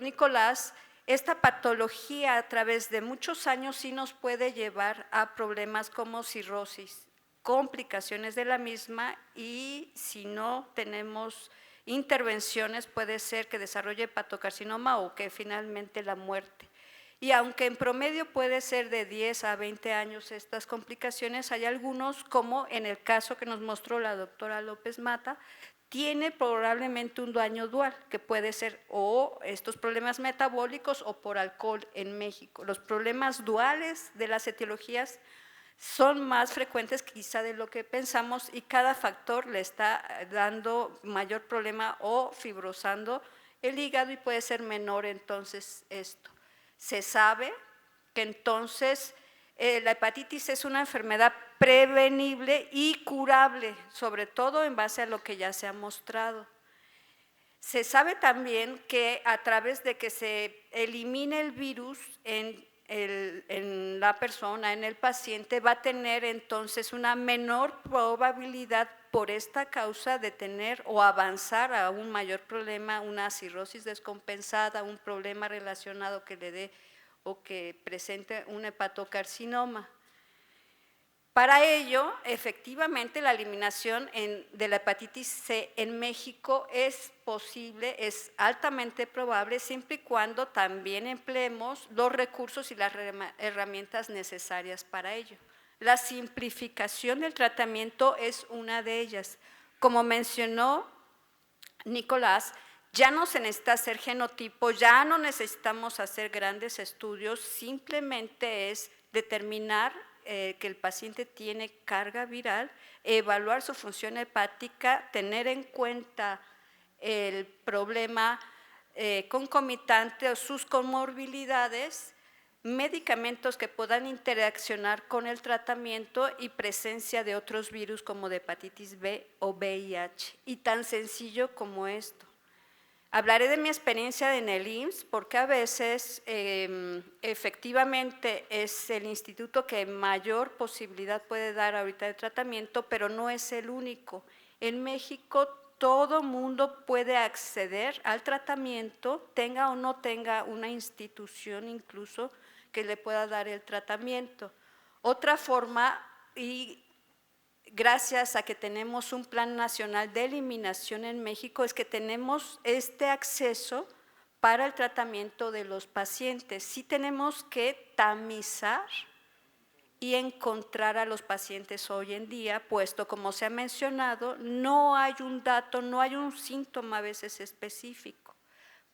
Nicolás, esta patología a través de muchos años sí nos puede llevar a problemas como cirrosis, complicaciones de la misma, y si no tenemos intervenciones puede ser que desarrolle hepatocarcinoma o que finalmente la muerte. Y aunque en promedio puede ser de 10 a 20 años estas complicaciones, hay algunos, como en el caso que nos mostró la doctora López Mata, tiene probablemente un daño dual, que puede ser o estos problemas metabólicos o por alcohol en México. Los problemas duales de las etiologías son más frecuentes quizá de lo que pensamos y cada factor le está dando mayor problema o fibrosando el hígado y puede ser menor entonces esto. Se sabe que entonces la hepatitis es una enfermedad prevenible y curable, sobre todo en base a lo que ya se ha mostrado. Se sabe también que a través de que se elimine el virus en la persona, en el paciente, va a tener entonces una menor probabilidad por esta causa de tener o avanzar a un mayor problema, una cirrosis descompensada, un problema relacionado que le dé o que presente un hepatocarcinoma. Para ello, efectivamente, la eliminación de la hepatitis C en México es posible, es altamente probable, siempre y cuando también empleemos los recursos y las herramientas necesarias para ello. La simplificación del tratamiento es una de ellas. Como mencionó Nicolás, ya no se necesita hacer genotipo, ya no necesitamos hacer grandes estudios, simplemente es determinar que el paciente tiene carga viral, evaluar su función hepática, tener en cuenta el problema concomitante o sus comorbilidades, medicamentos que puedan interaccionar con el tratamiento y presencia de otros virus como de hepatitis B o VIH. Y tan sencillo como esto. Hablaré de mi experiencia en el IMSS porque a veces efectivamente es el instituto que mayor posibilidad puede dar ahorita de tratamiento, pero no es el único. En México todo mundo puede acceder al tratamiento, tenga o no tenga una institución incluso que le pueda dar el tratamiento. Otra forma, y gracias a que tenemos un plan nacional de eliminación en México, es que tenemos este acceso para el tratamiento de los pacientes. Sí tenemos que tamizar y encontrar a los pacientes hoy en día, puesto como se ha mencionado, no hay un dato, no hay un síntoma a veces específico.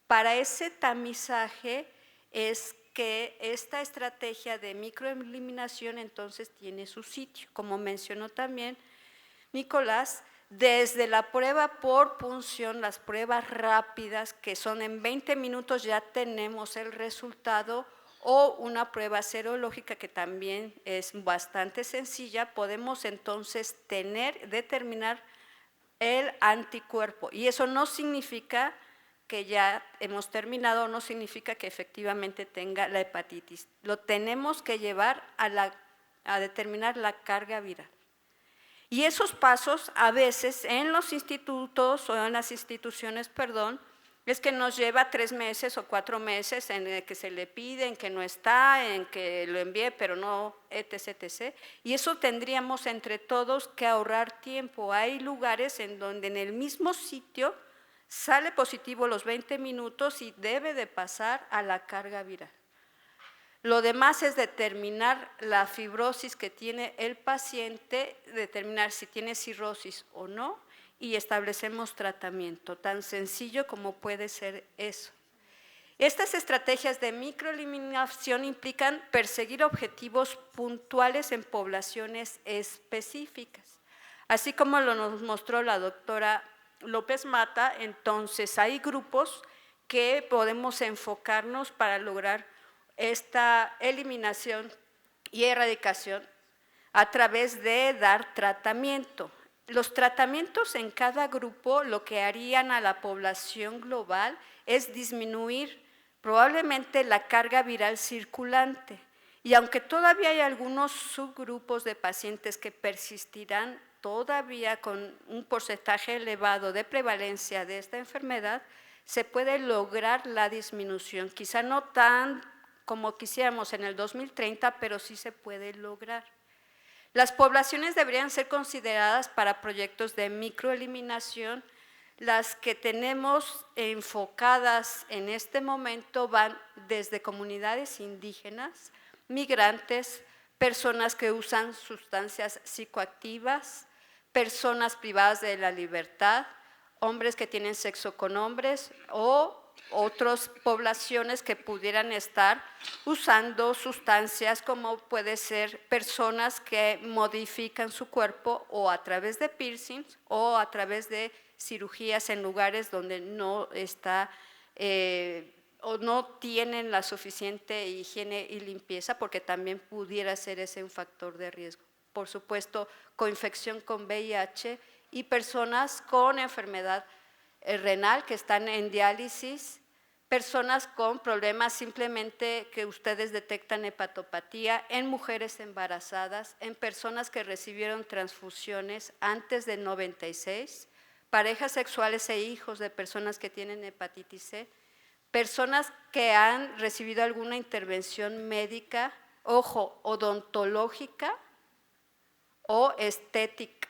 Para ese tamizaje es que esta estrategia de microeliminación entonces tiene su sitio, como mencionó también Nicolás, desde la prueba por punción, las pruebas rápidas que son en 20 minutos ya tenemos el resultado, o una prueba serológica que también es bastante sencilla, podemos entonces determinar el anticuerpo y eso no significa que ya hemos terminado, no significa que efectivamente tenga la hepatitis. Lo tenemos que llevar a determinar la carga viral. Y esos pasos a veces en los institutos o en las instituciones, es que nos lleva 3 meses o 4 meses en el que se le pide, en que no está, en que lo envíe, pero no, etc., etc. Y eso tendríamos entre todos que ahorrar tiempo. Hay lugares en donde en el mismo sitio sale positivo los 20 minutos y debe de pasar a la carga viral. Lo demás es determinar la fibrosis que tiene el paciente, determinar si tiene cirrosis o no y establecemos tratamiento, tan sencillo como puede ser eso. Estas estrategias de microeliminación implican perseguir objetivos puntuales en poblaciones específicas. Así como lo nos mostró la doctora López Mata, entonces hay grupos que podemos enfocarnos para lograr esta eliminación y erradicación a través de dar tratamiento. Los tratamientos en cada grupo lo que harían a la población global es disminuir probablemente la carga viral circulante. Y aunque todavía hay algunos subgrupos de pacientes que persistirán todavía con un porcentaje elevado de prevalencia de esta enfermedad, se puede lograr la disminución, quizá no tan como quisiéramos en el 2030, pero sí se puede lograr. Las poblaciones deberían ser consideradas para proyectos de microeliminación. Las que tenemos enfocadas en este momento van desde comunidades indígenas, migrantes, personas que usan sustancias psicoactivas, personas privadas de la libertad, hombres que tienen sexo con hombres o otras poblaciones que pudieran estar usando sustancias como puede ser personas que modifican su cuerpo o a través de piercings o a través de cirugías en lugares donde no está o no tienen la suficiente higiene y limpieza, porque también pudiera ser ese un factor de riesgo. Por supuesto, coinfección con VIH y personas con enfermedad renal que están en diálisis, personas con problemas simplemente que ustedes detectan hepatopatía, en mujeres embarazadas, en personas que recibieron transfusiones antes del 96, parejas sexuales e hijos de personas que tienen hepatitis C, personas que han recibido alguna intervención médica, ojo, odontológica o estética,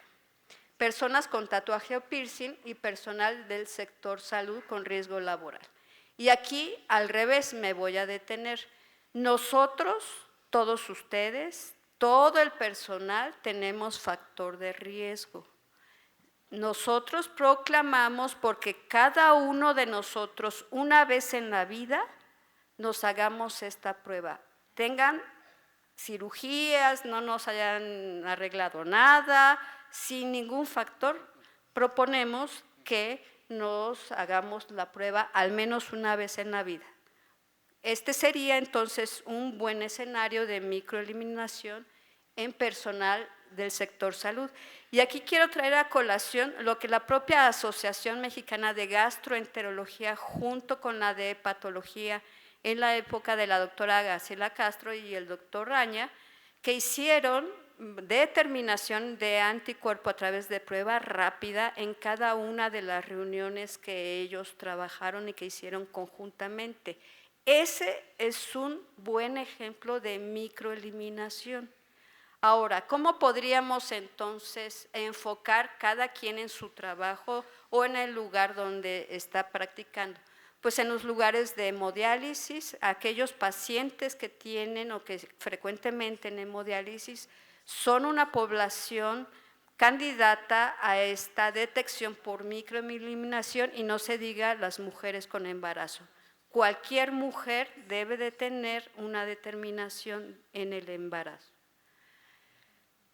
personas con tatuaje o piercing y personal del sector salud con riesgo laboral. Y aquí, al revés, me voy a detener. Nosotros, todos ustedes, todo el personal, tenemos factor de riesgo. Nosotros proclamamos porque cada uno de nosotros, una vez en la vida, nos hagamos esta prueba. Tengan cirugías, no nos hayan arreglado nada, sin ningún factor, proponemos que nos hagamos la prueba al menos una vez en la vida. Este sería entonces un buen escenario de microeliminación en personal del sector salud. Y aquí quiero traer a colación lo que la propia Asociación Mexicana de Gastroenterología junto con la de Hepatología en la época de la doctora Graciela Castro y el doctor Raña, que hicieron determinación de anticuerpo a través de prueba rápida en cada una de las reuniones que ellos trabajaron y que hicieron conjuntamente. Ese es un buen ejemplo de microeliminación. Ahora, ¿cómo podríamos entonces enfocar cada quien en su trabajo o en el lugar donde está practicando? Pues en los lugares de hemodiálisis, aquellos pacientes que tienen o que frecuentemente en hemodiálisis son una población candidata a esta detección por microeliminación y no se diga las mujeres con embarazo. Cualquier mujer debe de tener una determinación en el embarazo.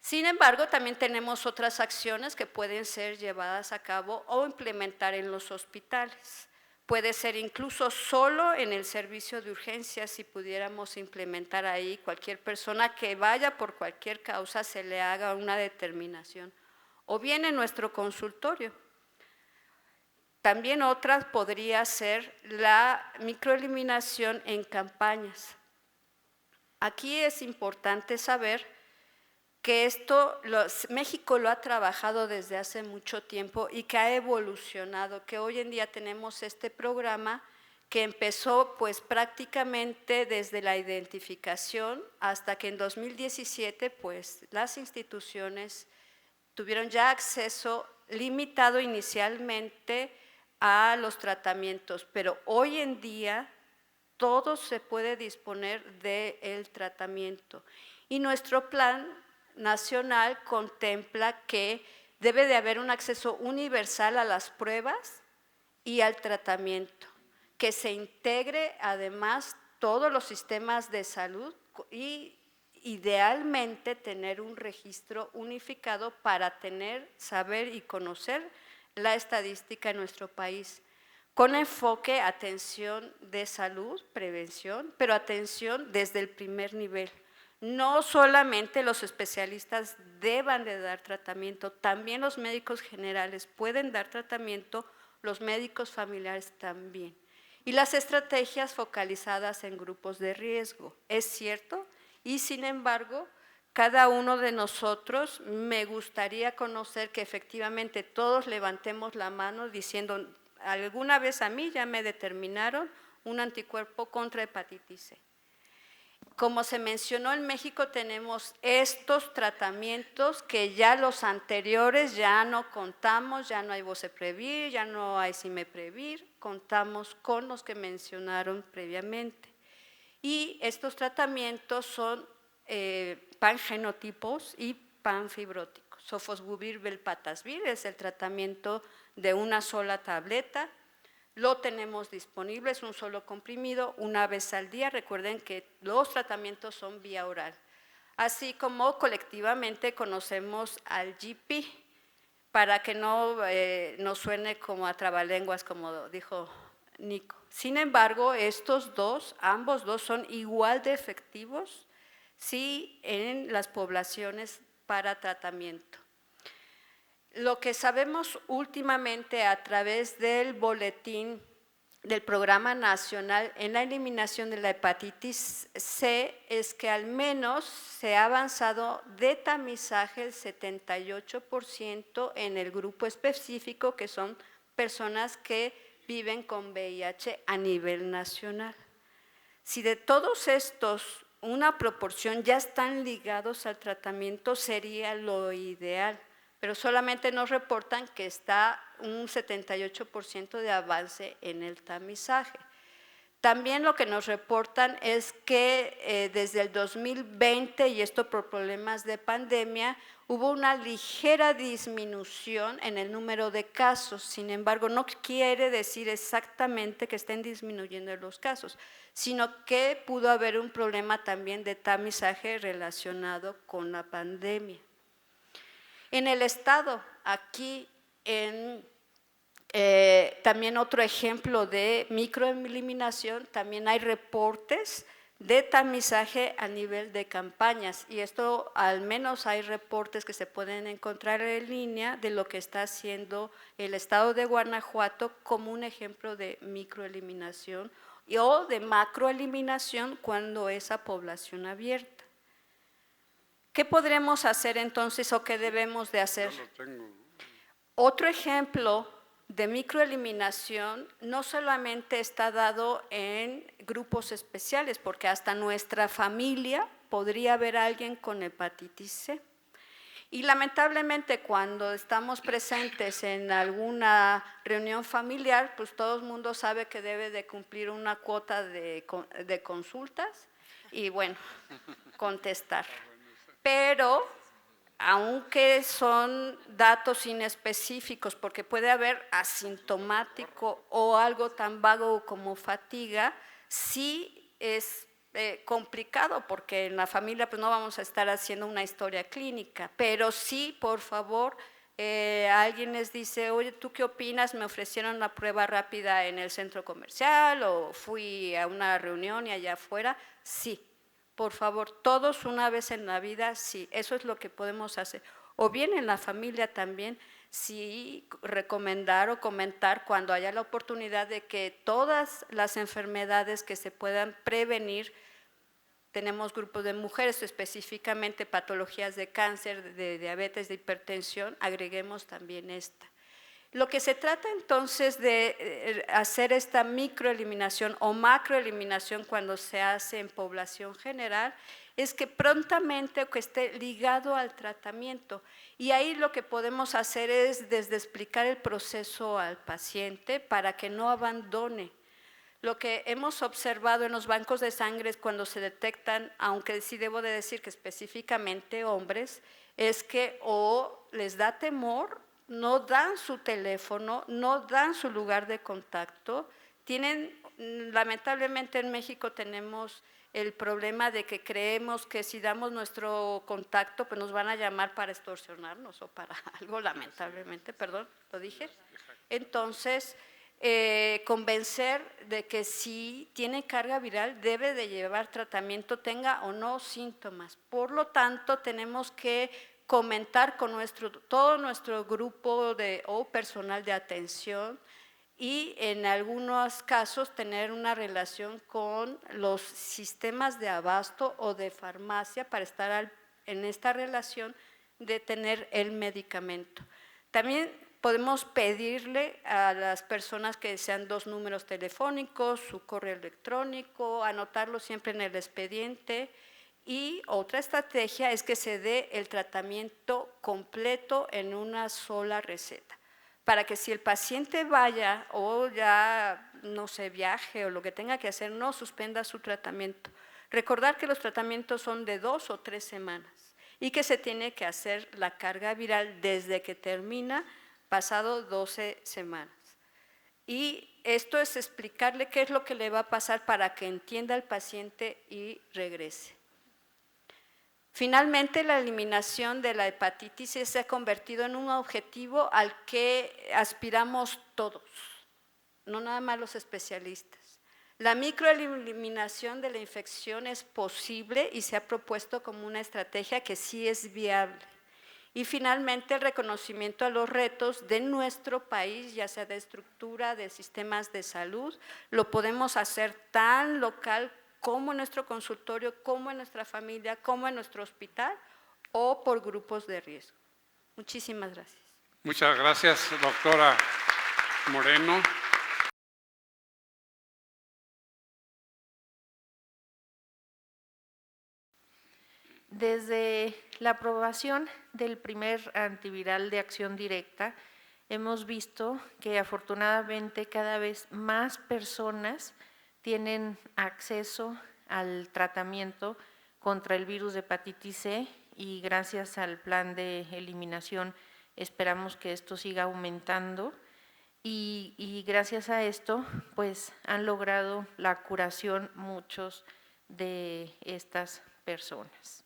Sin embargo, también tenemos otras acciones que pueden ser llevadas a cabo o implementar en los hospitales. Puede ser incluso solo en el servicio de urgencias, si pudiéramos implementar ahí, cualquier persona que vaya por cualquier causa se le haga una determinación. O bien en nuestro consultorio. También otra podría ser la microeliminación en campañas. Aquí es importante saber que México lo ha trabajado desde hace mucho tiempo y que ha evolucionado, que hoy en día tenemos este programa que empezó pues prácticamente desde la identificación hasta que en 2017 pues las instituciones tuvieron ya acceso limitado inicialmente a los tratamientos, pero hoy en día todo se puede disponer del tratamiento y nuestro plan nacional contempla que debe de haber un acceso universal a las pruebas y al tratamiento, que se integre además todos los sistemas de salud y idealmente tener un registro unificado para saber y conocer la estadística en nuestro país, con enfoque, atención de salud, prevención, pero atención desde el primer nivel. No solamente los especialistas deban de dar tratamiento, también los médicos generales pueden dar tratamiento, los médicos familiares también. Y las estrategias focalizadas en grupos de riesgo, es cierto, y sin embargo, cada uno de nosotros me gustaría conocer que efectivamente todos levantemos la mano diciendo, alguna vez a mí ya me determinaron un anticuerpo contra hepatitis C. Como se mencionó, en México tenemos estos tratamientos que ya los anteriores ya no contamos, ya no hay Boceprevir, ya no hay Cimeprevir, contamos con los que mencionaron previamente. Y estos tratamientos son pangenotipos y panfibróticos. Sofosbuvir, velpatasvir es el tratamiento de una sola tableta. Lo tenemos disponible, es un solo comprimido, una vez al día. Recuerden que los tratamientos son vía oral. Así como colectivamente conocemos al GP, para que no nos suene como a trabalenguas, como dijo Nico. Sin embargo, ambos dos son igual de efectivos, sí, en las poblaciones para tratamiento. Lo que sabemos últimamente a través del boletín del Programa Nacional en la eliminación de la hepatitis C es que al menos se ha avanzado de tamizaje el 78% en el grupo específico, que son personas que viven con VIH a nivel nacional. Si de todos estos una proporción ya están ligados al tratamiento, sería lo ideal, pero solamente nos reportan que está un 78% de avance en el tamizaje. También lo que nos reportan es que desde el 2020, y esto por problemas de pandemia, hubo una ligera disminución en el número de casos. Sin embargo, no quiere decir exactamente que estén disminuyendo los casos, sino que pudo haber un problema también de tamizaje relacionado con la pandemia. En el estado, aquí también otro ejemplo de microeliminación, también hay reportes de tamizaje a nivel de campañas, y esto al menos hay reportes que se pueden encontrar en línea de lo que está haciendo el estado de Guanajuato como un ejemplo de microeliminación o de macroeliminación cuando es a población abierta. ¿Qué podremos hacer entonces o qué debemos de hacer? Yo lo tengo. Otro ejemplo de microeliminación no solamente está dado en grupos especiales, porque hasta nuestra familia podría haber alguien con hepatitis C. Y lamentablemente cuando estamos presentes en alguna reunión familiar, pues todo el mundo sabe que debe de cumplir una cuota de consultas y bueno, contestar. Pero aunque son datos inespecíficos, porque puede haber asintomático o algo tan vago como fatiga, sí es complicado, porque en la familia pues no vamos a estar haciendo una historia clínica, pero sí, por favor, alguien les dice, oye, ¿tú qué opinas? Me ofrecieron la prueba rápida en el centro comercial o fui a una reunión y allá afuera, sí. Por favor, todos una vez en la vida, sí, eso es lo que podemos hacer. O bien en la familia también, sí, recomendar o comentar cuando haya la oportunidad de que todas las enfermedades que se puedan prevenir, tenemos grupos de mujeres, específicamente patologías de cáncer, de diabetes, de hipertensión, agreguemos también esta. Lo que se trata entonces de hacer esta microeliminación o macroeliminación cuando se hace en población general es que prontamente o que esté ligado al tratamiento, y ahí lo que podemos hacer es desde explicar el proceso al paciente para que no abandone. Lo que hemos observado en los bancos de sangre es cuando se detectan, aunque sí debo de decir que específicamente hombres, es que o les da temor, no dan su teléfono, no dan su lugar de contacto. Lamentablemente en México tenemos el problema de que creemos que si damos nuestro contacto, pues nos van a llamar para extorsionarnos o para algo, lamentablemente, perdón, ¿lo dije? Entonces, convencer de que si tiene carga viral debe de llevar tratamiento, tenga o no síntomas. Por lo tanto, tenemos que comentar con todo nuestro grupo o personal de atención, y en algunos casos tener una relación con los sistemas de abasto o de farmacia para estar en esta relación de tener el medicamento. También podemos pedirle a las personas que sean 2 números telefónicos, su correo electrónico, anotarlo siempre en el expediente. Y otra estrategia es que se dé el tratamiento completo en una sola receta, para que si el paciente vaya o ya no sé, viaje o lo que tenga que hacer, no suspenda su tratamiento. Recordar que los tratamientos son de 2 o 3 semanas y que se tiene que hacer la carga viral desde que termina, pasado 12 semanas. Y esto es explicarle qué es lo que le va a pasar para que entienda el paciente y regrese. Finalmente, la eliminación de la hepatitis C se ha convertido en un objetivo al que aspiramos todos, no nada más los especialistas. La microeliminación de la infección es posible y se ha propuesto como una estrategia que sí es viable. Y finalmente, el reconocimiento a los retos de nuestro país, ya sea de estructura, de sistemas de salud, lo podemos hacer tan local como en nuestro consultorio, como en nuestra familia, como en nuestro hospital o por grupos de riesgo. Muchísimas gracias. Muchas gracias, doctora Moreno. Desde la aprobación del primer antiviral de acción directa, hemos visto que afortunadamente cada vez más personas tienen acceso al tratamiento contra el virus de hepatitis C y gracias al plan de eliminación esperamos que esto siga aumentando y gracias a esto pues han logrado la curación muchos de estas personas.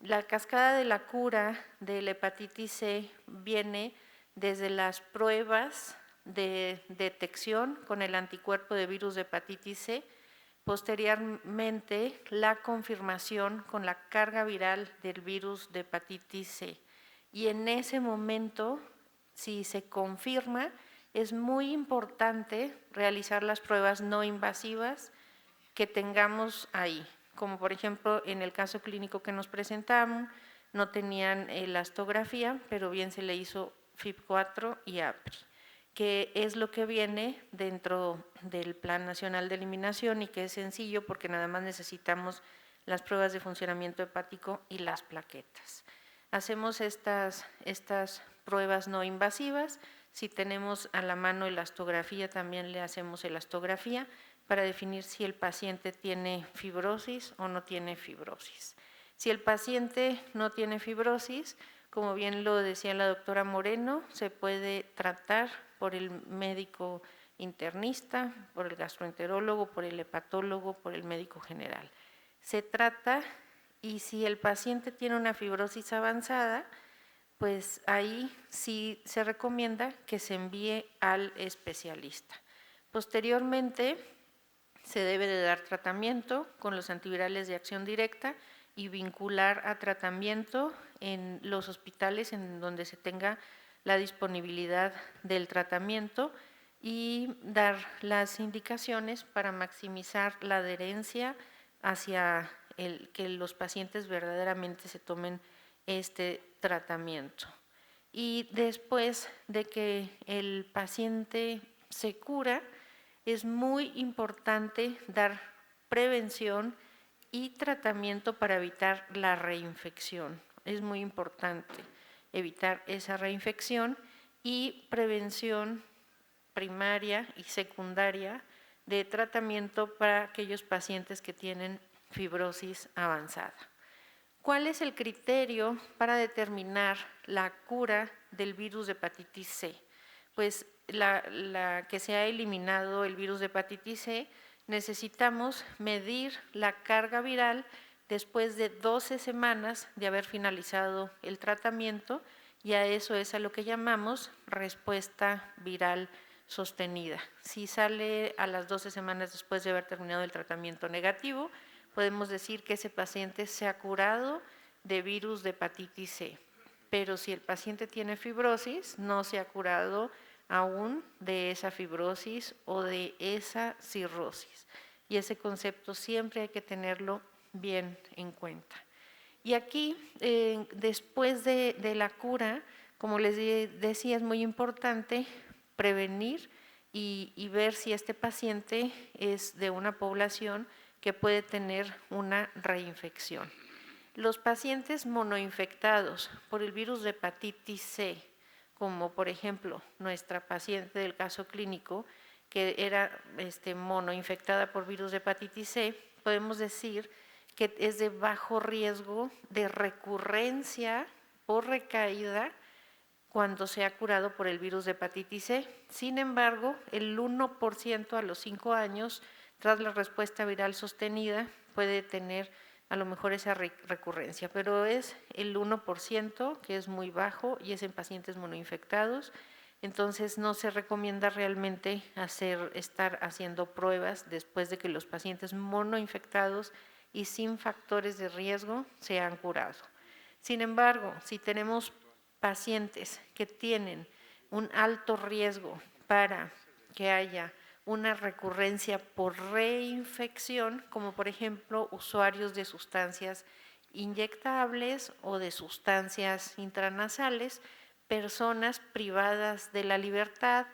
La cascada de la cura de la hepatitis C viene desde las pruebas de detección con el anticuerpo de virus de hepatitis C, posteriormente la confirmación con la carga viral del virus de hepatitis C. Y en ese momento, si se confirma, es muy importante realizar las pruebas no invasivas que tengamos ahí, como por ejemplo en el caso clínico que nos presentamos, no tenían elastografía, pero bien se le hizo FIB4 y APRI, que es lo que viene dentro del Plan Nacional de Eliminación y que es sencillo porque nada más necesitamos las pruebas de funcionamiento hepático y las plaquetas. Hacemos estas pruebas no invasivas, si tenemos a la mano elastografía también le hacemos elastografía para definir si el paciente tiene fibrosis o no tiene fibrosis. Si el paciente no tiene fibrosis, como bien lo decía la doctora Moreno, se puede tratar por el médico internista, por el gastroenterólogo, por el hepatólogo, por el médico general. Se trata y si el paciente tiene una fibrosis avanzada, pues ahí sí se recomienda que se envíe al especialista. Posteriormente, se debe de dar tratamiento con los antivirales de acción directa y vincular a tratamiento en los hospitales en donde se tenga la disponibilidad del tratamiento y dar las indicaciones para maximizar la adherencia hacia que los pacientes verdaderamente se tomen este tratamiento. Y después de que el paciente se cura, es muy importante dar prevención y tratamiento para evitar la reinfección. Es muy importante evitar esa reinfección y prevención primaria y secundaria de tratamiento para aquellos pacientes que tienen fibrosis avanzada. ¿Cuál es el criterio para determinar la cura del virus de hepatitis C? Pues la que se ha eliminado el virus de hepatitis C, necesitamos medir la carga viral después de 12 semanas de haber finalizado el tratamiento y a eso es a lo que llamamos respuesta viral sostenida. Si sale a las 12 semanas después de haber terminado el tratamiento negativo, podemos decir que ese paciente se ha curado de virus de hepatitis C. Pero si el paciente tiene fibrosis, no se ha curado aún de esa fibrosis o de esa cirrosis. Y ese concepto siempre hay que tenerlo bien en cuenta. Y aquí, después de la cura, como les decía, es muy importante prevenir y ver si este paciente es de una población que puede tener una reinfección. Los pacientes monoinfectados por el virus de hepatitis C, como por ejemplo nuestra paciente del caso clínico, que era monoinfectada por virus de hepatitis C, podemos decir que es de bajo riesgo de recurrencia por recaída cuando se ha curado por el virus de hepatitis C. Sin embargo, el 1% a los 5 años, tras la respuesta viral sostenida, puede tener a lo mejor esa recurrencia, pero es el 1%, que es muy bajo y es en pacientes monoinfectados. Entonces, no se recomienda realmente estar haciendo pruebas después de que los pacientes monoinfectados y sin factores de riesgo se han curado. Sin embargo, si tenemos pacientes que tienen un alto riesgo para que haya una recurrencia por reinfección, como por ejemplo usuarios de sustancias inyectables o de sustancias intranasales, personas privadas de la libertad,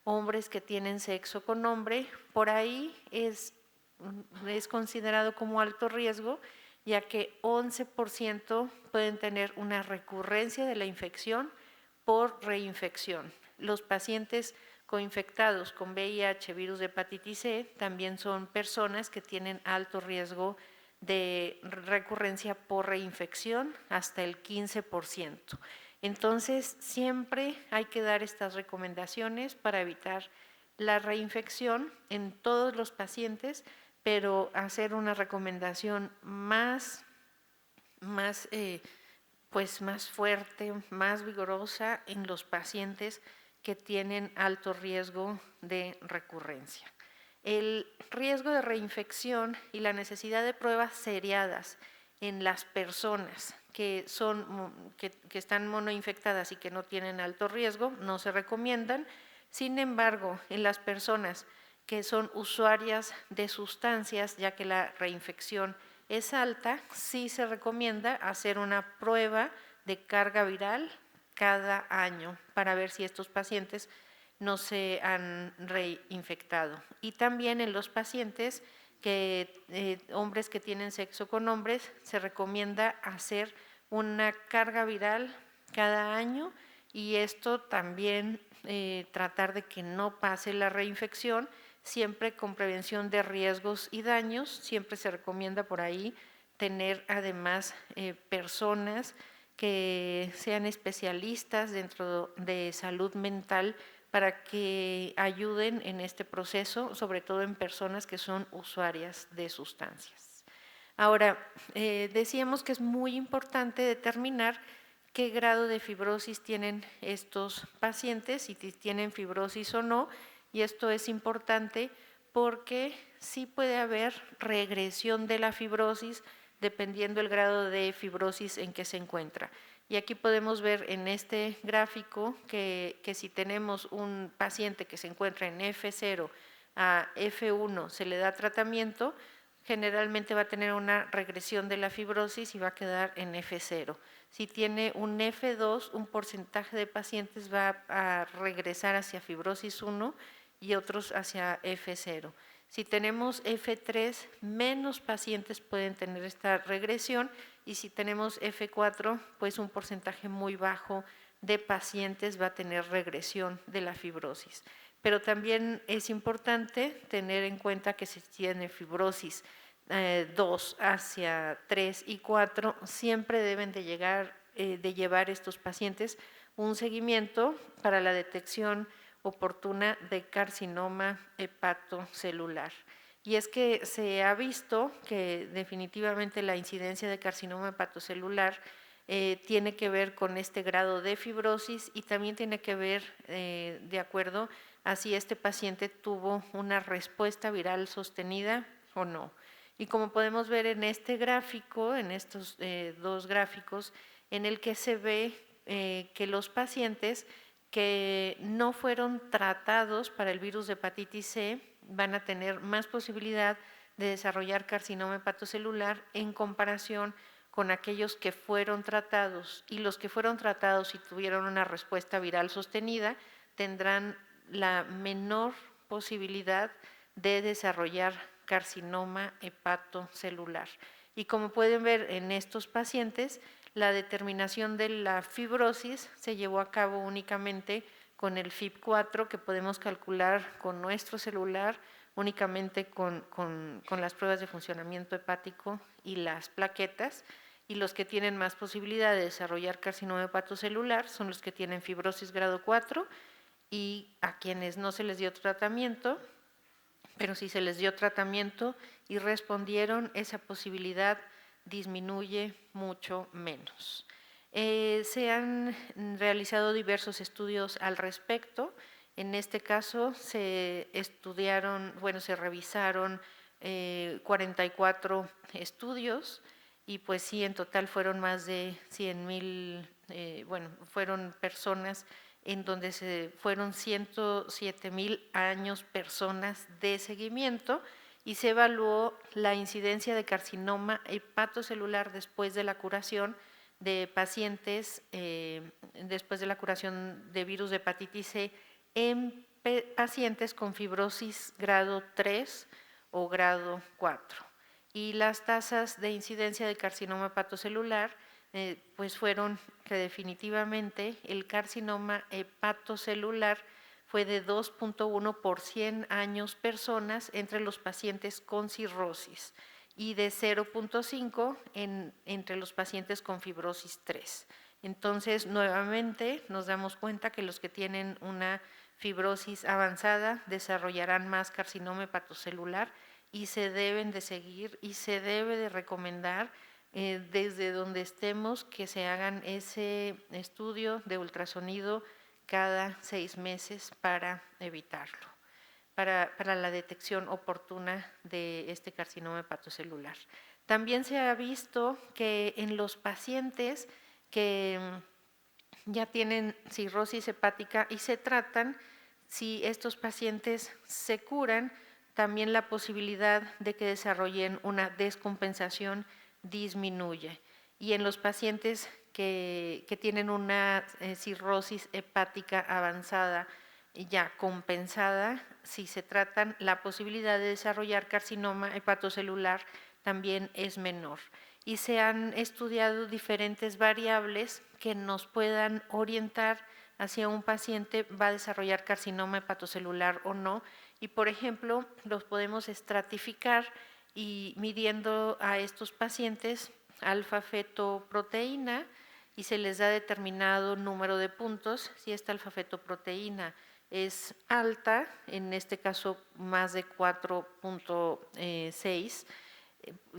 hombres que tienen sexo con hombre, por ahí es considerado como alto riesgo, ya que 11% pueden tener una recurrencia de la infección por reinfección. Los pacientes coinfectados con VIH, virus de hepatitis C, también son personas que tienen alto riesgo de recurrencia por reinfección, hasta el 15%. Entonces, siempre hay que dar estas recomendaciones para evitar la reinfección en todos los pacientes, pero hacer una recomendación más fuerte, más vigorosa en los pacientes que tienen alto riesgo de recurrencia. El riesgo de reinfección y la necesidad de pruebas seriadas en las personas que están monoinfectadas y que no tienen alto riesgo no se recomiendan. Sin embargo, en las personas que son usuarias de sustancias, ya que la reinfección es alta, sí se recomienda hacer una prueba de carga viral cada año para ver si estos pacientes no se han reinfectado. Y también en los pacientes hombres que tienen sexo con hombres, se recomienda hacer una carga viral cada año, y esto también tratar de que no pase la reinfección, siempre con prevención de riesgos y daños. Siempre se recomienda por ahí tener además personas que sean especialistas dentro de salud mental para que ayuden en este proceso, sobre todo en personas que son usuarias de sustancias. Ahora, decíamos que es muy importante determinar qué grado de fibrosis tienen estos pacientes, si tienen fibrosis o no, y esto es importante porque sí puede haber regresión de la fibrosis dependiendo el grado de fibrosis en que se encuentra. Y aquí podemos ver en este gráfico que si tenemos un paciente que se encuentra en F0 a F1, se le da tratamiento, generalmente va a tener una regresión de la fibrosis y va a quedar en F0. Si tiene un F2, un porcentaje de pacientes va a regresar hacia fibrosis 1 y otros hacia F0. Si tenemos F3, menos pacientes pueden tener esta regresión, y si tenemos F4, pues un porcentaje muy bajo de pacientes va a tener regresión de la fibrosis. Pero también es importante tener en cuenta que si tiene fibrosis 2 hacia 3 y 4, siempre deben de llevar estos pacientes un seguimiento para la detección oportuna de carcinoma hepatocelular. Y es que se ha visto que definitivamente la incidencia de carcinoma hepatocelular tiene que ver con este grado de fibrosis, y también tiene que ver de acuerdo a si este paciente tuvo una respuesta viral sostenida o no. Y como podemos ver en este gráfico, en estos dos gráficos, en el que se ve que los pacientes que no fueron tratados para el virus de hepatitis C van a tener más posibilidad de desarrollar carcinoma hepatocelular en comparación con aquellos que fueron tratados, y los que fueron tratados y tuvieron una respuesta viral sostenida tendrán la menor posibilidad de desarrollar carcinoma hepatocelular. Y como pueden ver en estos pacientes, la determinación de la fibrosis se llevó a cabo únicamente con el FIB4 que podemos calcular con nuestro celular únicamente con las pruebas de funcionamiento hepático y las plaquetas, y los que tienen más posibilidad de desarrollar carcinoma hepatocelular son los que tienen fibrosis grado 4 y a quienes no se les dio tratamiento, pero si se les dio tratamiento y respondieron, esa posibilidad disminuye mucho menos. Se han realizado diversos estudios al respecto. En este caso se revisaron 44 estudios y pues sí, en total fueron más de 100,000, fueron personas en donde fueron 107,000 años personas de seguimiento y se evaluó la incidencia de carcinoma hepatocelular después de la curación de pacientes, después de la curación de virus de hepatitis C en pacientes con fibrosis grado 3 o grado 4. Y las tasas de incidencia de carcinoma hepatocelular pues fueron que definitivamente el carcinoma hepatocelular fue de 2.1 por 100 años personas entre los pacientes con cirrosis y de 0.5 entre los pacientes con fibrosis 3. Entonces, nuevamente nos damos cuenta que los que tienen una fibrosis avanzada desarrollarán más carcinoma hepatocelular y se deben de seguir y se debe de recomendar desde donde estemos que se hagan ese estudio de ultrasonido cada 6 meses para evitarlo, para la detección oportuna de este carcinoma hepatocelular. También se ha visto que en los pacientes que ya tienen cirrosis hepática y se tratan, si estos pacientes se curan, también la posibilidad de que desarrollen una descompensación disminuye. Y en los pacientes que tienen una cirrosis hepática avanzada ya compensada, si se tratan, la posibilidad de desarrollar carcinoma hepatocelular también es menor. Y se han estudiado diferentes variables que nos puedan orientar hacia un paciente va a desarrollar carcinoma hepatocelular o no. Y por ejemplo, los podemos estratificar y midiendo a estos pacientes alfa-fetoproteína y se les da determinado número de puntos. Si esta alfa-fetoproteína es alta, en este caso más de 4.6,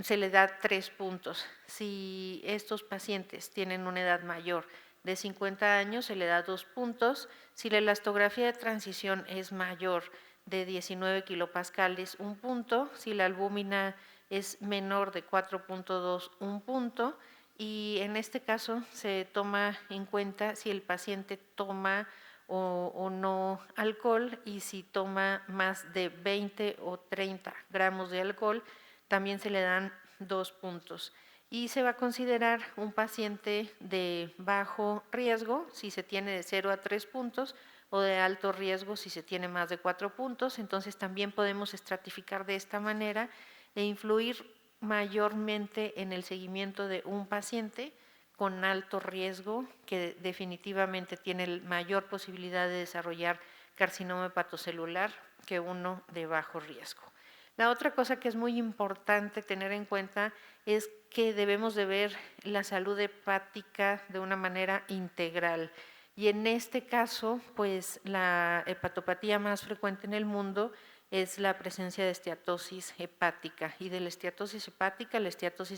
se le da 3 puntos. Si estos pacientes tienen una edad mayor de 50 años, se le da 2 puntos. Si la elastografía de transición es mayor de 19 kilopascales, 1 punto. Si la albúmina es menor de 4.2, 1 punto. Y en este caso se toma en cuenta si el paciente toma o no alcohol, y si toma más de 20 o 30 gramos de alcohol, también se le dan 2 puntos. Y se va a considerar un paciente de bajo riesgo si se tiene de 0 a 3 puntos, o de alto riesgo si se tiene más de 4 puntos. Entonces también podemos estratificar de esta manera e influir mayormente en el seguimiento de un paciente con alto riesgo que definitivamente tiene mayor posibilidad de desarrollar carcinoma hepatocelular que uno de bajo riesgo. La otra cosa que es muy importante tener en cuenta es que debemos de ver la salud hepática de una manera integral. Y en este caso, pues la hepatopatía más frecuente en el mundo es la presencia de esteatosis hepática, y de la esteatosis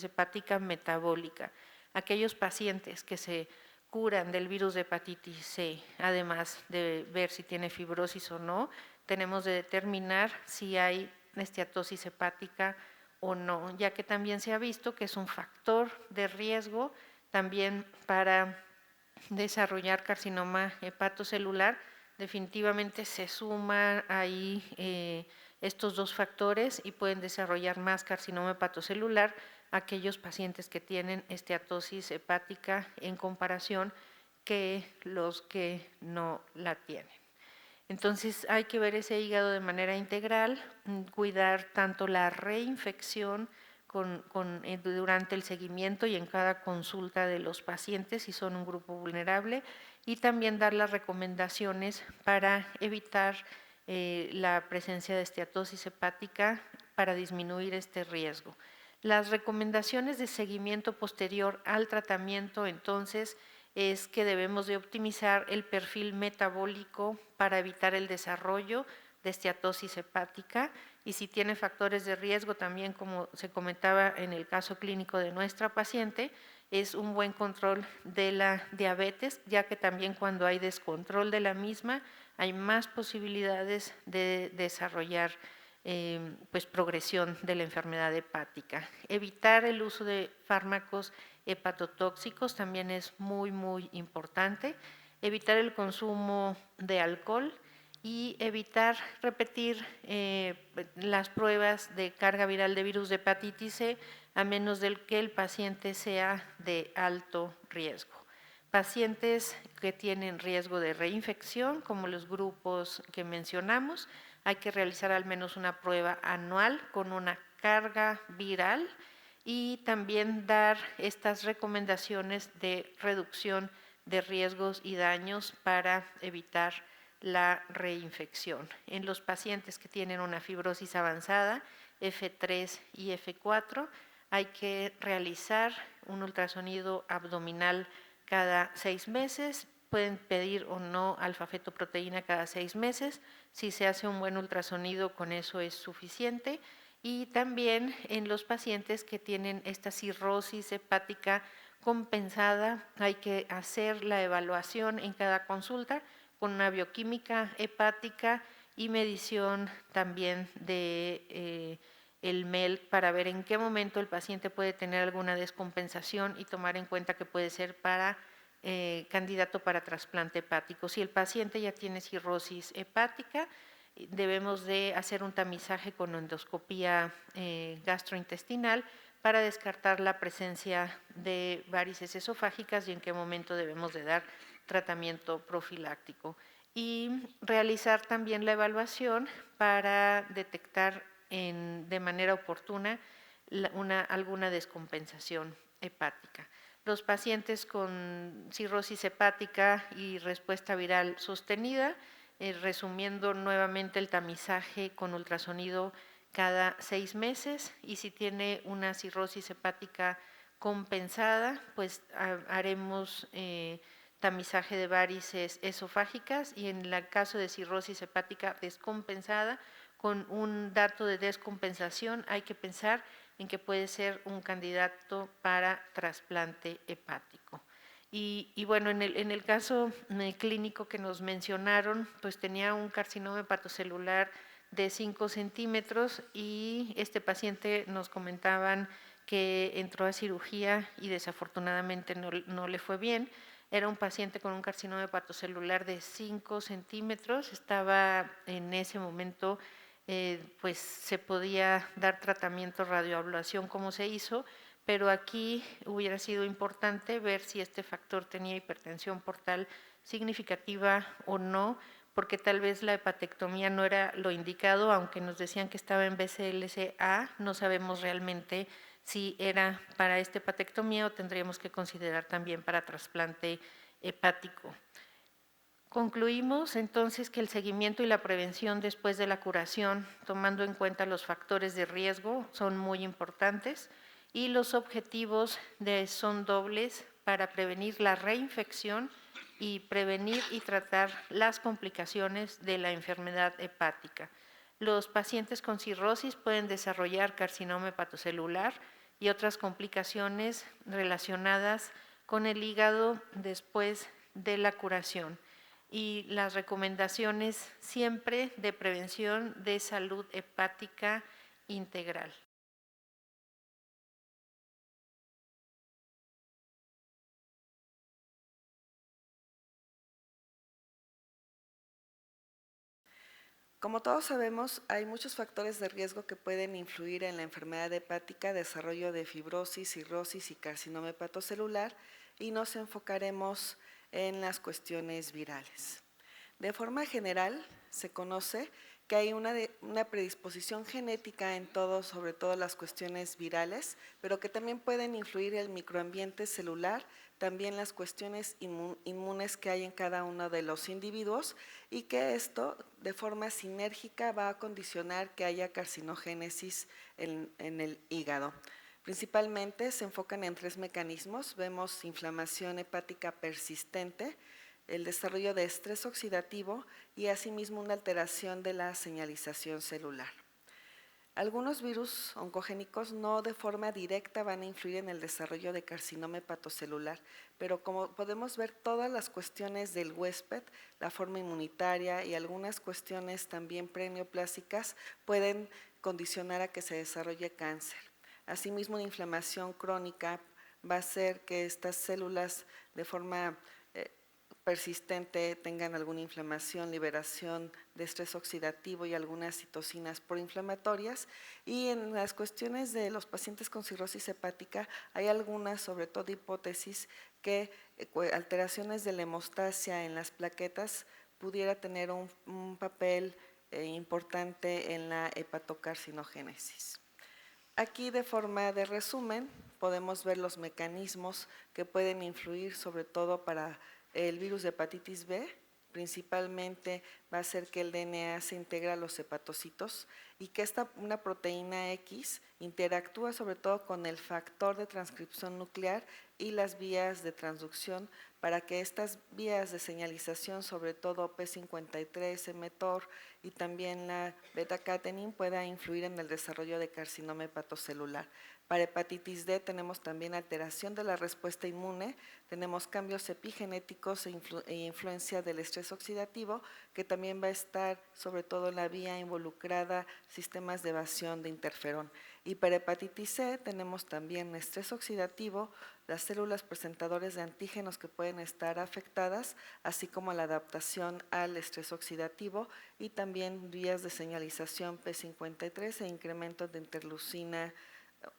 hepática metabólica. Aquellos pacientes que se curan del virus de hepatitis C, además de ver si tiene fibrosis o no, tenemos de determinar si hay esteatosis hepática o no, ya que también se ha visto que es un factor de riesgo también para desarrollar carcinoma hepatocelular. Definitivamente se suman ahí estos 2 factores y pueden desarrollar más carcinoma hepatocelular aquellos pacientes que tienen esteatosis hepática en comparación que los que no la tienen. Entonces hay que ver ese hígado de manera integral, cuidar tanto la reinfección durante el seguimiento y en cada consulta de los pacientes si son un grupo vulnerable, y también dar las recomendaciones para evitar la presencia de esteatosis hepática para disminuir este riesgo. Las recomendaciones de seguimiento posterior al tratamiento, entonces, es que debemos de optimizar el perfil metabólico para evitar el desarrollo de esteatosis hepática, y si tiene factores de riesgo también, como se comentaba en el caso clínico de nuestra paciente, es un buen control de la diabetes, ya que también cuando hay descontrol de la misma, hay más posibilidades de desarrollar pues progresión de la enfermedad hepática. Evitar el uso de fármacos hepatotóxicos también es muy importante. Evitar el consumo de alcohol y evitar repetir las pruebas de carga viral de virus de hepatitis C, a menos de que el paciente sea de alto riesgo. Pacientes que tienen riesgo de reinfección, como los grupos que mencionamos, hay que realizar al menos una prueba anual con una carga viral y también dar estas recomendaciones de reducción de riesgos y daños para evitar la reinfección. En los pacientes que tienen una fibrosis avanzada, F3 y F4, hay que realizar un ultrasonido abdominal cada 6 meses, pueden pedir o no alfa-fetoproteína cada 6 meses, si se hace un buen ultrasonido con eso es suficiente, y también en los pacientes que tienen esta cirrosis hepática compensada hay que hacer la evaluación en cada consulta con una bioquímica hepática y medición también de el MEL para ver en qué momento el paciente puede tener alguna descompensación y tomar en cuenta que puede ser para candidato para trasplante hepático. Si el paciente ya tiene cirrosis hepática, debemos de hacer un tamizaje con endoscopía gastrointestinal para descartar la presencia de varices esofágicas y en qué momento debemos de dar tratamiento profiláctico. Y realizar también la evaluación para detectar de manera oportuna alguna descompensación hepática. Los pacientes con cirrosis hepática y respuesta viral sostenida, resumiendo nuevamente el tamizaje con ultrasonido cada 6 meses, y si tiene una cirrosis hepática compensada, pues haremos tamizaje de varices esofágicas, y en el caso de cirrosis hepática descompensada, con un dato de descompensación hay que pensar en que puede ser un candidato para trasplante hepático. Y bueno, en el caso clínico que nos mencionaron, pues tenía un carcinoma hepatocelular de 5 centímetros y este paciente nos comentaban que entró a cirugía y desafortunadamente no le fue bien. Era un paciente con un carcinoma hepatocelular de 5 centímetros, estaba en ese momento pues se podía dar tratamiento radioablación como se hizo, pero aquí hubiera sido importante ver si este factor tenía hipertensión portal significativa o no, porque tal vez la hepatectomía no era lo indicado, aunque nos decían que estaba en BCLC-A, no sabemos realmente si era para esta hepatectomía o tendríamos que considerar también para trasplante hepático. Concluimos entonces que el seguimiento y la prevención después de la curación, tomando en cuenta los factores de riesgo, son muy importantes y los objetivos son dobles para prevenir la reinfección y prevenir y tratar las complicaciones de la enfermedad hepática. Los pacientes con cirrosis pueden desarrollar carcinoma hepatocelular y otras complicaciones relacionadas con el hígado después de la curación. Y las recomendaciones siempre de prevención de salud hepática integral. Como todos sabemos, hay muchos factores de riesgo que pueden influir en la enfermedad hepática, desarrollo de fibrosis, cirrosis y carcinoma hepatocelular, y nos enfocaremos en las cuestiones virales. De forma general, se conoce que hay una predisposición genética en todo, sobre todo las cuestiones virales, pero que también pueden influir el microambiente celular, también las cuestiones inmunes que hay en cada uno de los individuos, y que esto de forma sinérgica va a condicionar que haya carcinogénesis en el hígado. Principalmente se enfocan en 3 mecanismos. Vemos inflamación hepática persistente, el desarrollo de estrés oxidativo y asimismo una alteración de la señalización celular. Algunos virus oncogénicos no de forma directa van a influir en el desarrollo de carcinoma hepatocelular, pero como podemos ver, todas las cuestiones del huésped, la forma inmunitaria y algunas cuestiones también preneoplásicas pueden condicionar a que se desarrolle cáncer. Asimismo, una inflamación crónica va a hacer que estas células de forma persistente tengan alguna inflamación, liberación de estrés oxidativo y algunas citocinas proinflamatorias. Y en las cuestiones de los pacientes con cirrosis hepática hay algunas, sobre todo hipótesis, que alteraciones de la hemostasia en las plaquetas pudiera tener un papel importante en la hepatocarcinogénesis. Aquí, de forma de resumen, podemos ver los mecanismos que pueden influir, sobre todo para el virus de hepatitis B. Principalmente va a ser que el DNA se integra a los hepatocitos y que una proteína X interactúa sobre todo con el factor de transcripción nuclear y las vías de transducción para que estas vías de señalización, sobre todo P53, mTOR y también la beta-catenin, pueda influir en el desarrollo de carcinoma hepatocelular. Para hepatitis D tenemos también alteración de la respuesta inmune, tenemos cambios epigenéticos e influencia del estrés oxidativo, que también va a estar sobre todo en la vía involucrada sistemas de evasión de interferón. Y para hepatitis C tenemos también estrés oxidativo, las células presentadoras de antígenos que pueden estar afectadas, así como la adaptación al estrés oxidativo y también vías de señalización P53 e incrementos de interleucina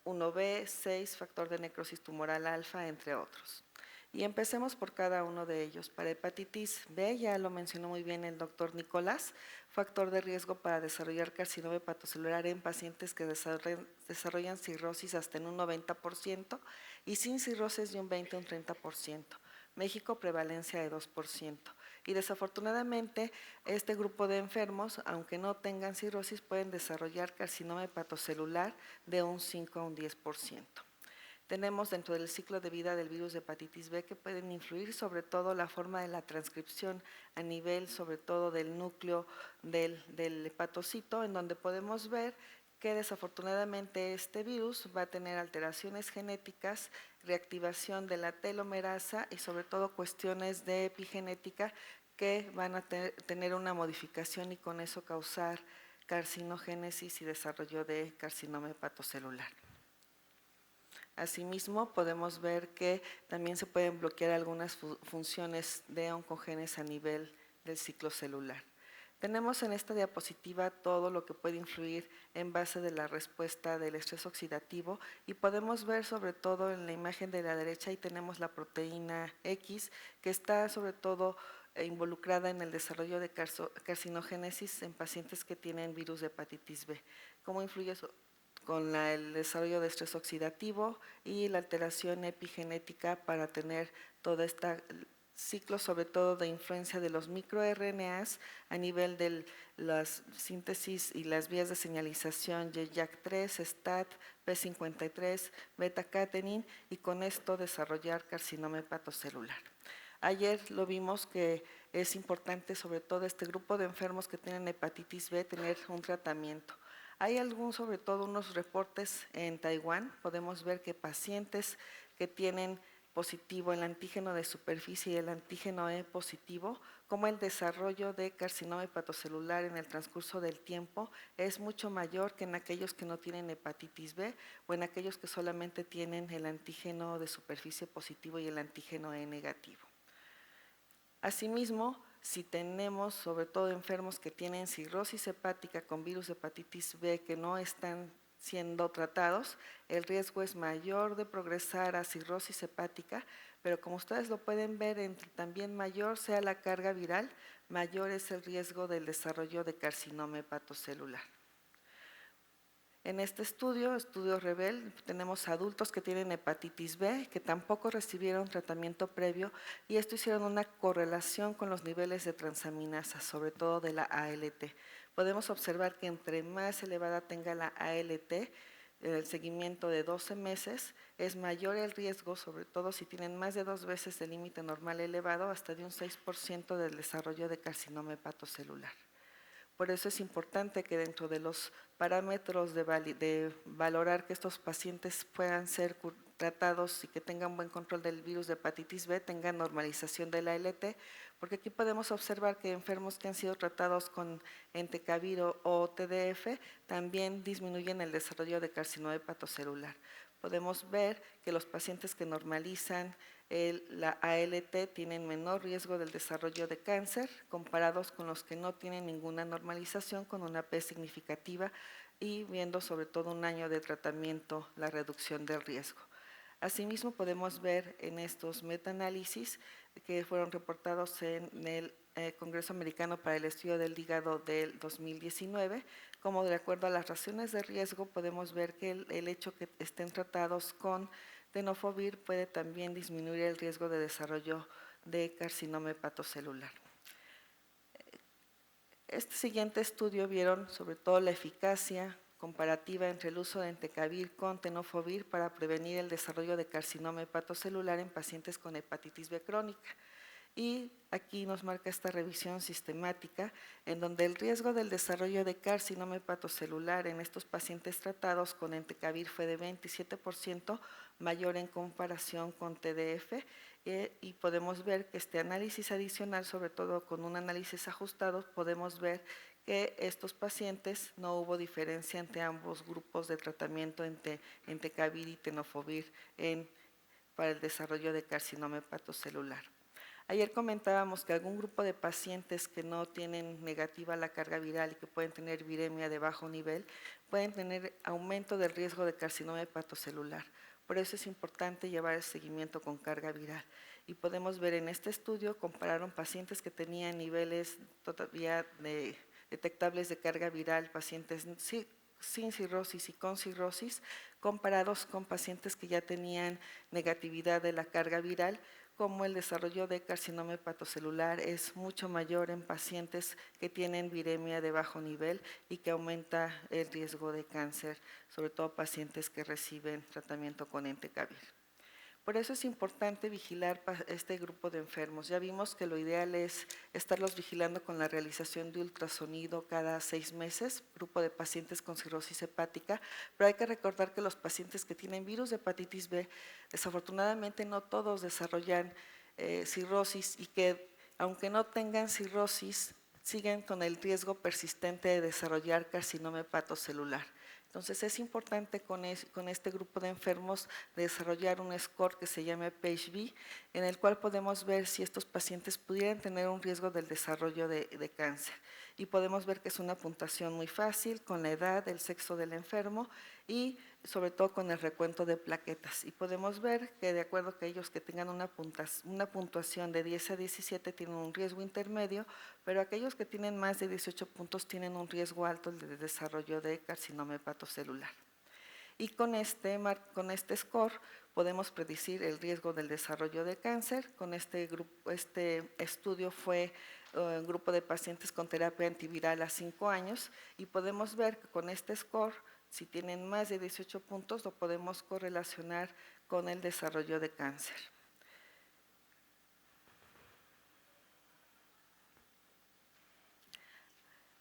1B, 6, factor de necrosis tumoral alfa, entre otros. Y empecemos por cada uno de ellos. Para hepatitis B, ya lo mencionó muy bien el doctor Nicolás, factor de riesgo para desarrollar carcinoma hepatocelular en pacientes que desarrollan cirrosis hasta en un 90% y sin cirrosis de un 20 a un 30%. México, prevalencia de 2%. Y desafortunadamente, este grupo de enfermos, aunque no tengan cirrosis, pueden desarrollar carcinoma hepatocelular de un 5 a un 10%. Tenemos dentro del ciclo de vida del virus de hepatitis B que pueden influir sobre todo la forma de la transcripción a nivel sobre todo del núcleo del hepatocito, en donde podemos ver que desafortunadamente este virus va a tener alteraciones genéticas, reactivación de la telomerasa y sobre todo cuestiones de epigenética que van a tener una modificación y con eso causar carcinogénesis y desarrollo de carcinoma hepatocelular. Asimismo, podemos ver que también se pueden bloquear algunas funciones de oncogenes a nivel del ciclo celular. Tenemos en esta diapositiva todo lo que puede influir en base de la respuesta del estrés oxidativo y podemos ver sobre todo en la imagen de la derecha, ahí tenemos la proteína X que está sobre todo involucrada en el desarrollo de carcinogénesis en pacientes que tienen virus de hepatitis B. ¿Cómo influye eso? Con el desarrollo de estrés oxidativo y la alteración epigenética para tener todo este ciclo, sobre todo de influencia de los microRNAs a nivel de las síntesis y las vías de señalización de JAK3, STAT, P53, beta-catenin y con esto desarrollar carcinoma hepatocelular. Ayer lo vimos que es importante, sobre todo este grupo de enfermos que tienen hepatitis B, tener un tratamiento. Hay sobre todo unos reportes en Taiwán, podemos ver que pacientes que tienen positivo el antígeno de superficie y el antígeno E positivo, como el desarrollo de carcinoma hepatocelular en el transcurso del tiempo es mucho mayor que en aquellos que no tienen hepatitis B o en aquellos que solamente tienen el antígeno de superficie positivo y el antígeno E negativo. Asimismo, si tenemos sobre todo enfermos que tienen cirrosis hepática con virus de hepatitis B que no están siendo tratados, el riesgo es mayor de progresar a cirrosis hepática, Pero como ustedes lo pueden ver, entre también mayor sea la carga viral, mayor es el riesgo del desarrollo de carcinoma hepatocelular. En este estudio REVEL, tenemos adultos que tienen hepatitis B, que tampoco recibieron tratamiento previo, y esto hicieron una correlación con los niveles de transaminasa, sobre todo de la ALT. Podemos observar que entre más elevada tenga la ALT, en el seguimiento de 12 meses, es mayor el riesgo, sobre todo si tienen más de 2 veces el límite normal elevado, hasta de un 6% del desarrollo de carcinoma hepatocelular. Por eso es importante que dentro de los parámetros de valorar que estos pacientes puedan ser tratados y que tengan buen control del virus de hepatitis B, tengan normalización de la ALT, porque aquí podemos observar que enfermos que han sido tratados con entecavir o TDF también disminuyen el desarrollo de carcinoma hepatocelular. Podemos ver que los pacientes que normalizan la ALT tienen menor riesgo del desarrollo de cáncer comparados con los que no tienen ninguna normalización con una P significativa y viendo sobre todo un año de tratamiento la reducción del riesgo. Asimismo, podemos ver en estos metaanálisis que fueron reportados en el Congreso Americano para el Estudio del Hígado del 2019, como de acuerdo a las razones de riesgo podemos ver que el hecho que estén tratados con tenofovir puede también disminuir el riesgo de desarrollo de carcinoma hepatocelular. Este siguiente estudio vieron sobre todo la eficacia comparativa entre el uso de entecavir con tenofovir para prevenir el desarrollo de carcinoma hepatocelular en pacientes con hepatitis B crónica. Y aquí nos marca esta revisión sistemática en donde el riesgo del desarrollo de carcinoma hepatocelular en estos pacientes tratados con entecavir fue de 27% mayor en comparación con TDF y podemos ver que este análisis adicional, sobre todo con un análisis ajustado, podemos ver que estos pacientes no hubo diferencia entre ambos grupos de tratamiento entre entecavir y tenofovir para el desarrollo de carcinoma hepatocelular. Ayer comentábamos que algún grupo de pacientes que no tienen negativa la carga viral y que pueden tener viremia de bajo nivel, pueden tener aumento del riesgo de carcinoma hepatocelular. Por eso es importante llevar el seguimiento con carga viral. Y podemos ver en este estudio, compararon pacientes que tenían niveles todavía detectables de carga viral, pacientes sin cirrosis y con cirrosis, comparados con pacientes que ya tenían negatividad de la carga viral, como el desarrollo de carcinoma hepatocelular es mucho mayor en pacientes que tienen viremia de bajo nivel y que aumenta el riesgo de cáncer, sobre todo pacientes que reciben tratamiento con entecavir. Por eso es importante vigilar este grupo de enfermos. Ya vimos que lo ideal es estarlos vigilando con la realización de ultrasonido cada 6 meses, grupo de pacientes con cirrosis hepática, pero hay que recordar que los pacientes que tienen virus de hepatitis B, desafortunadamente no todos desarrollan cirrosis y que aunque no tengan cirrosis, siguen con el riesgo persistente de desarrollar carcinoma hepatocelular. Entonces es importante con este grupo de enfermos desarrollar un score que se llama PHB, en el cual podemos ver si estos pacientes pudieran tener un riesgo del desarrollo de cáncer. Y podemos ver que es una puntuación muy fácil con la edad, el sexo del enfermo y sobre todo con el recuento de plaquetas. Y podemos ver que de acuerdo a aquellos que tengan una puntuación de 10 a 17 tienen un riesgo intermedio, pero aquellos que tienen más de 18 puntos tienen un riesgo alto de desarrollo de carcinoma hepatocelular. Y con este score podemos predecir el riesgo del desarrollo de cáncer. Con este estudio fue un grupo de pacientes con terapia antiviral a 5 años y podemos ver que con este score, si tienen más de 18 puntos, lo podemos correlacionar con el desarrollo de cáncer.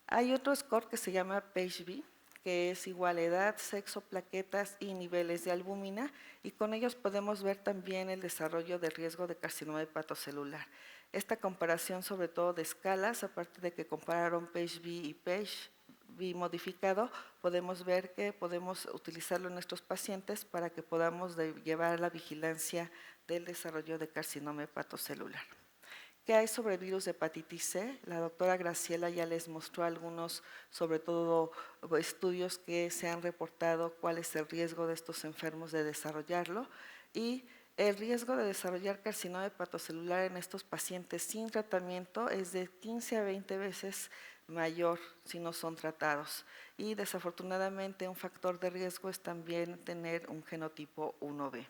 Hay otro score que se llama PHB, que es igual a edad, sexo, plaquetas y niveles de albúmina, y con ellos podemos ver también el desarrollo de riesgo de carcinoma hepatocelular. Esta comparación sobre todo de escalas, aparte de que compararon PHB y PHB modificado, podemos ver que podemos utilizarlo en nuestros pacientes para que podamos llevar la vigilancia del desarrollo de carcinoma hepatocelular. ¿Qué hay sobre el virus de hepatitis C? La doctora Graciela ya les mostró algunos, sobre todo estudios que se han reportado cuál es el riesgo de estos enfermos de desarrollarlo y El riesgo de desarrollar carcinoma hepatocelular en estos pacientes sin tratamiento es de 15 a 20 veces mayor si no son tratados. Y desafortunadamente un factor de riesgo es también tener un genotipo 1B.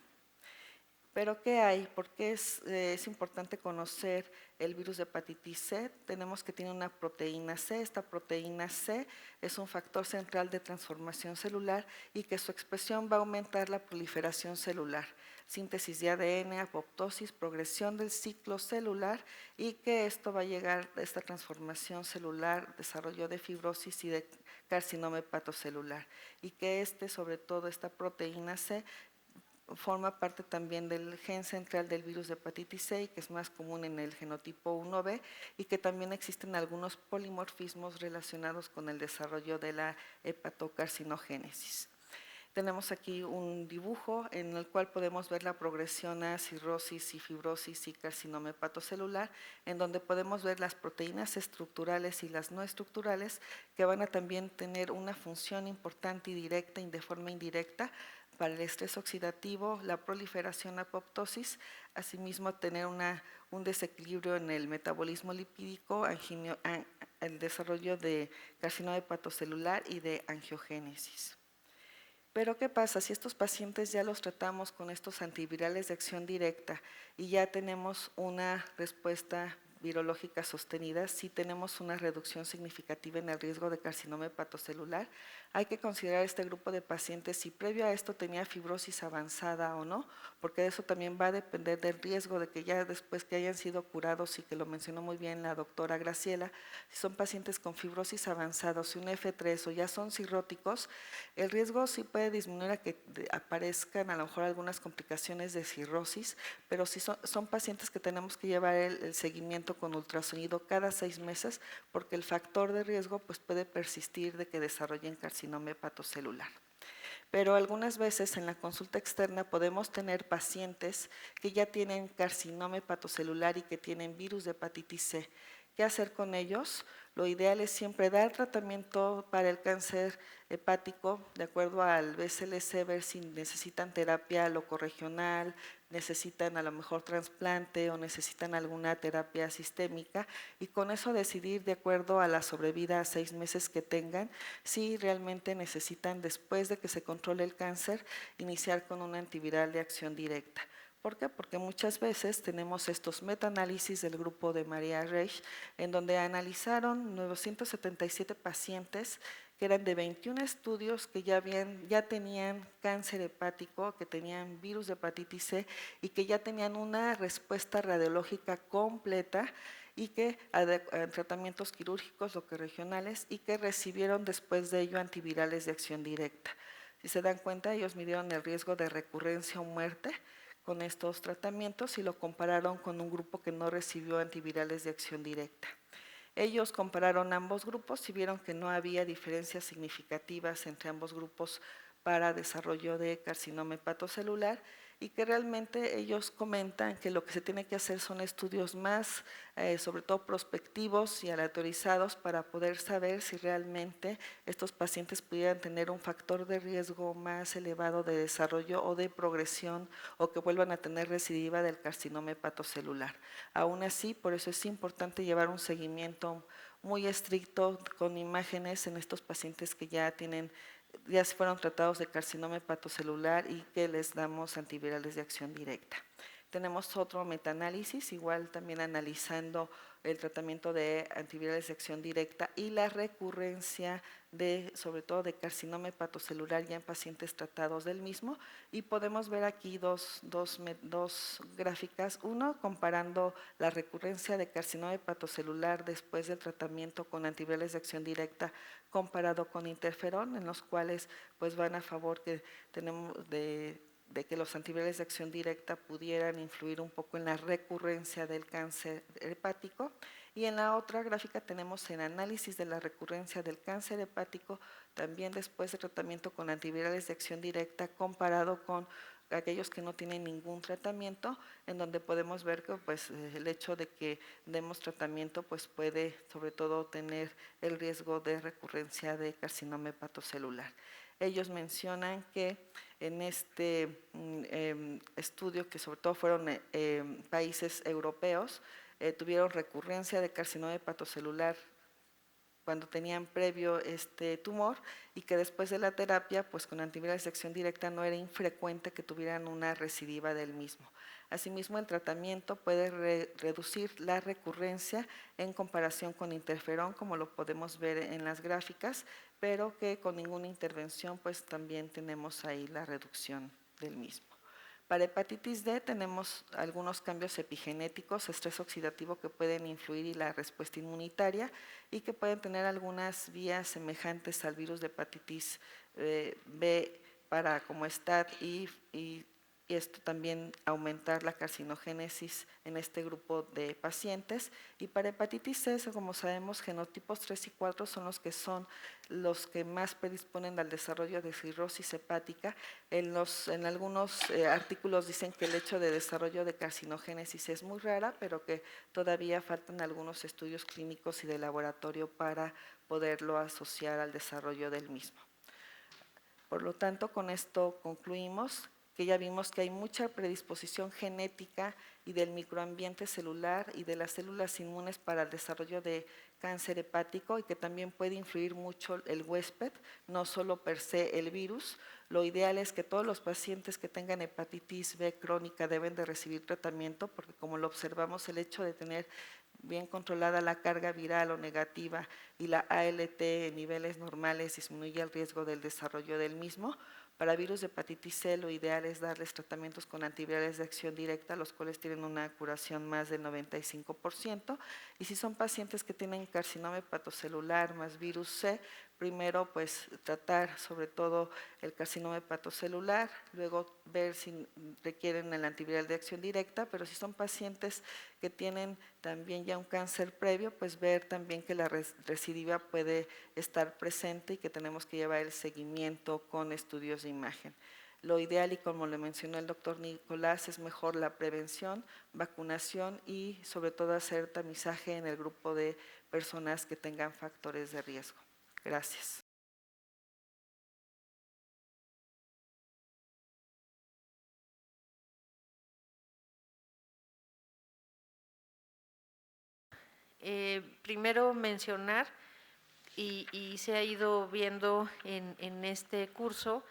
¿Pero qué hay? ¿Por qué es importante conocer el virus de hepatitis C? Tenemos que tiene una proteína C. Esta proteína C es un factor central de transformación celular y que su expresión va a aumentar la proliferación celular, síntesis de ADN, apoptosis, progresión del ciclo celular y que esto va a llegar a esta transformación celular, desarrollo de fibrosis y de carcinoma hepatocelular y que sobre todo esta proteína C, forma parte también del gen central del virus de hepatitis C, que es más común en el genotipo 1B y que también existen algunos polimorfismos relacionados con el desarrollo de la hepatocarcinogénesis. Tenemos aquí un dibujo en el cual podemos ver la progresión a cirrosis y fibrosis y carcinoma hepatocelular, en donde podemos ver las proteínas estructurales y las no estructurales que van a también tener una función importante y directa y de forma indirecta para el estrés oxidativo, la proliferación, apoptosis, asimismo tener un desequilibrio en el metabolismo lipídico, el desarrollo de carcinoma hepatocelular y de angiogénesis. Pero ¿qué pasa si estos pacientes ya los tratamos con estos antivirales de acción directa y ya tenemos una respuesta virológica sostenida, si tenemos una reducción significativa en el riesgo de carcinoma hepatocelular? Hay que considerar este grupo de pacientes si previo a esto tenía fibrosis avanzada o no, porque de eso también va a depender del riesgo de que ya después que hayan sido curados y que lo mencionó muy bien la doctora Graciela, si son pacientes con fibrosis avanzada, si un F3 o ya son cirróticos, el riesgo sí puede disminuir a que aparezcan a lo mejor algunas complicaciones de cirrosis, pero si son pacientes que tenemos que llevar el seguimiento con ultrasonido cada 6 meses porque el factor de riesgo pues, puede persistir de que desarrollen carcinoma hepatocelular. Pero algunas veces en la consulta externa podemos tener pacientes que ya tienen carcinoma hepatocelular y que tienen virus de hepatitis C. ¿Qué hacer con ellos? Lo ideal es siempre dar tratamiento para el cáncer hepático de acuerdo al BCLC, ver si necesitan terapia locorregional, necesitan a lo mejor trasplante o necesitan alguna terapia sistémica y con eso decidir de acuerdo a la sobrevida a 6 meses que tengan, si realmente necesitan después de que se controle el cáncer iniciar con un antiviral de acción directa. ¿Por qué? Porque muchas veces tenemos estos metaanálisis del grupo de María Reich, en donde analizaron 977 pacientes que eran de 21 estudios que ya tenían cáncer hepático, que tenían virus de hepatitis C y que ya tenían una respuesta radiológica completa y que tratamientos quirúrgicos o regionales y que recibieron después de ello antivirales de acción directa. Si se dan cuenta, ellos midieron el riesgo de recurrencia o muerte con estos tratamientos y lo compararon con un grupo que no recibió antivirales de acción directa. Ellos compararon ambos grupos y vieron que no había diferencias significativas entre ambos grupos para desarrollo de carcinoma hepatocelular y que realmente ellos comentan que lo que se tiene que hacer son estudios más, sobre todo prospectivos y aleatorizados para poder saber si realmente estos pacientes pudieran tener un factor de riesgo más elevado de desarrollo o de progresión o que vuelvan a tener recidiva del carcinoma hepatocelular. Aún así, por eso es importante llevar un seguimiento muy estricto con imágenes en estos pacientes que ya fueron tratados de carcinoma hepatocelular y que les damos antivirales de acción directa. Tenemos otro metaanálisis, igual también analizando el tratamiento de antivirales de acción directa y la recurrencia sobre todo de carcinoma hepatocelular ya en pacientes tratados del mismo y podemos ver aquí dos gráficas, uno comparando la recurrencia de carcinoma hepatocelular después del tratamiento con antivirales de acción directa comparado con interferón, en los cuales pues van a favor que tenemos de que los antivirales de acción directa pudieran influir un poco en la recurrencia del cáncer hepático. Y en la otra gráfica tenemos el análisis de la recurrencia del cáncer hepático también después de tratamiento con antivirales de acción directa comparado con aquellos que no tienen ningún tratamiento, en donde podemos ver que pues, el hecho de que demos tratamiento pues, puede sobre todo tener el riesgo de recurrencia de carcinoma hepatocelular. Ellos mencionan que en este estudio, que sobre todo fueron países europeos, tuvieron recurrencia de carcinoma hepatocelular cuando tenían previo este tumor, y que después de la terapia, pues con antivirales de acción directa no era infrecuente que tuvieran una recidiva del mismo. Asimismo, el tratamiento puede reducir la recurrencia en comparación con interferón, como lo podemos ver en las gráficas, pero que con ninguna intervención pues también tenemos ahí la reducción del mismo. Para hepatitis D tenemos algunos cambios epigenéticos, estrés oxidativo que pueden influir y la respuesta inmunitaria, y que pueden tener algunas vías semejantes al virus de hepatitis B para como STAT, y esto también aumentar la carcinogénesis en este grupo de pacientes. Y para hepatitis C, como sabemos, genotipos 3 y 4 son los que más predisponen al desarrollo de cirrosis hepática. En algunos artículos dicen que el hecho de desarrollo de carcinogénesis es muy rara, pero que todavía faltan algunos estudios clínicos y de laboratorio para poderlo asociar al desarrollo del mismo. Por lo tanto, con esto concluimos que ya vimos que hay mucha predisposición genética y del microambiente celular y de las células inmunes para el desarrollo de cáncer hepático, y que también puede influir mucho el huésped, no solo per se el virus. Lo ideal es que todos los pacientes que tengan hepatitis B crónica deben de recibir tratamiento, porque como lo observamos, el hecho de tener bien controlada la carga viral o negativa y la ALT en niveles normales disminuye el riesgo del desarrollo del mismo. Para virus de hepatitis C, lo ideal es darles tratamientos con antivirales de acción directa, los cuales tienen una curación más del 95%. Y si son pacientes que tienen carcinoma hepatocelular más virus C, primero pues tratar sobre todo el carcinoma hepatocelular, luego ver si requieren el antiviral de acción directa, pero si son pacientes que tienen también ya un cáncer previo, pues ver también que la recidiva puede estar presente y que tenemos que llevar el seguimiento con estudios de imagen. Lo ideal, y como le mencionó el doctor Nicolás, es mejor la prevención, vacunación y sobre todo hacer tamizaje en el grupo de personas que tengan factores de riesgo. Gracias. Primero mencionar, y se ha ido viendo en este curso,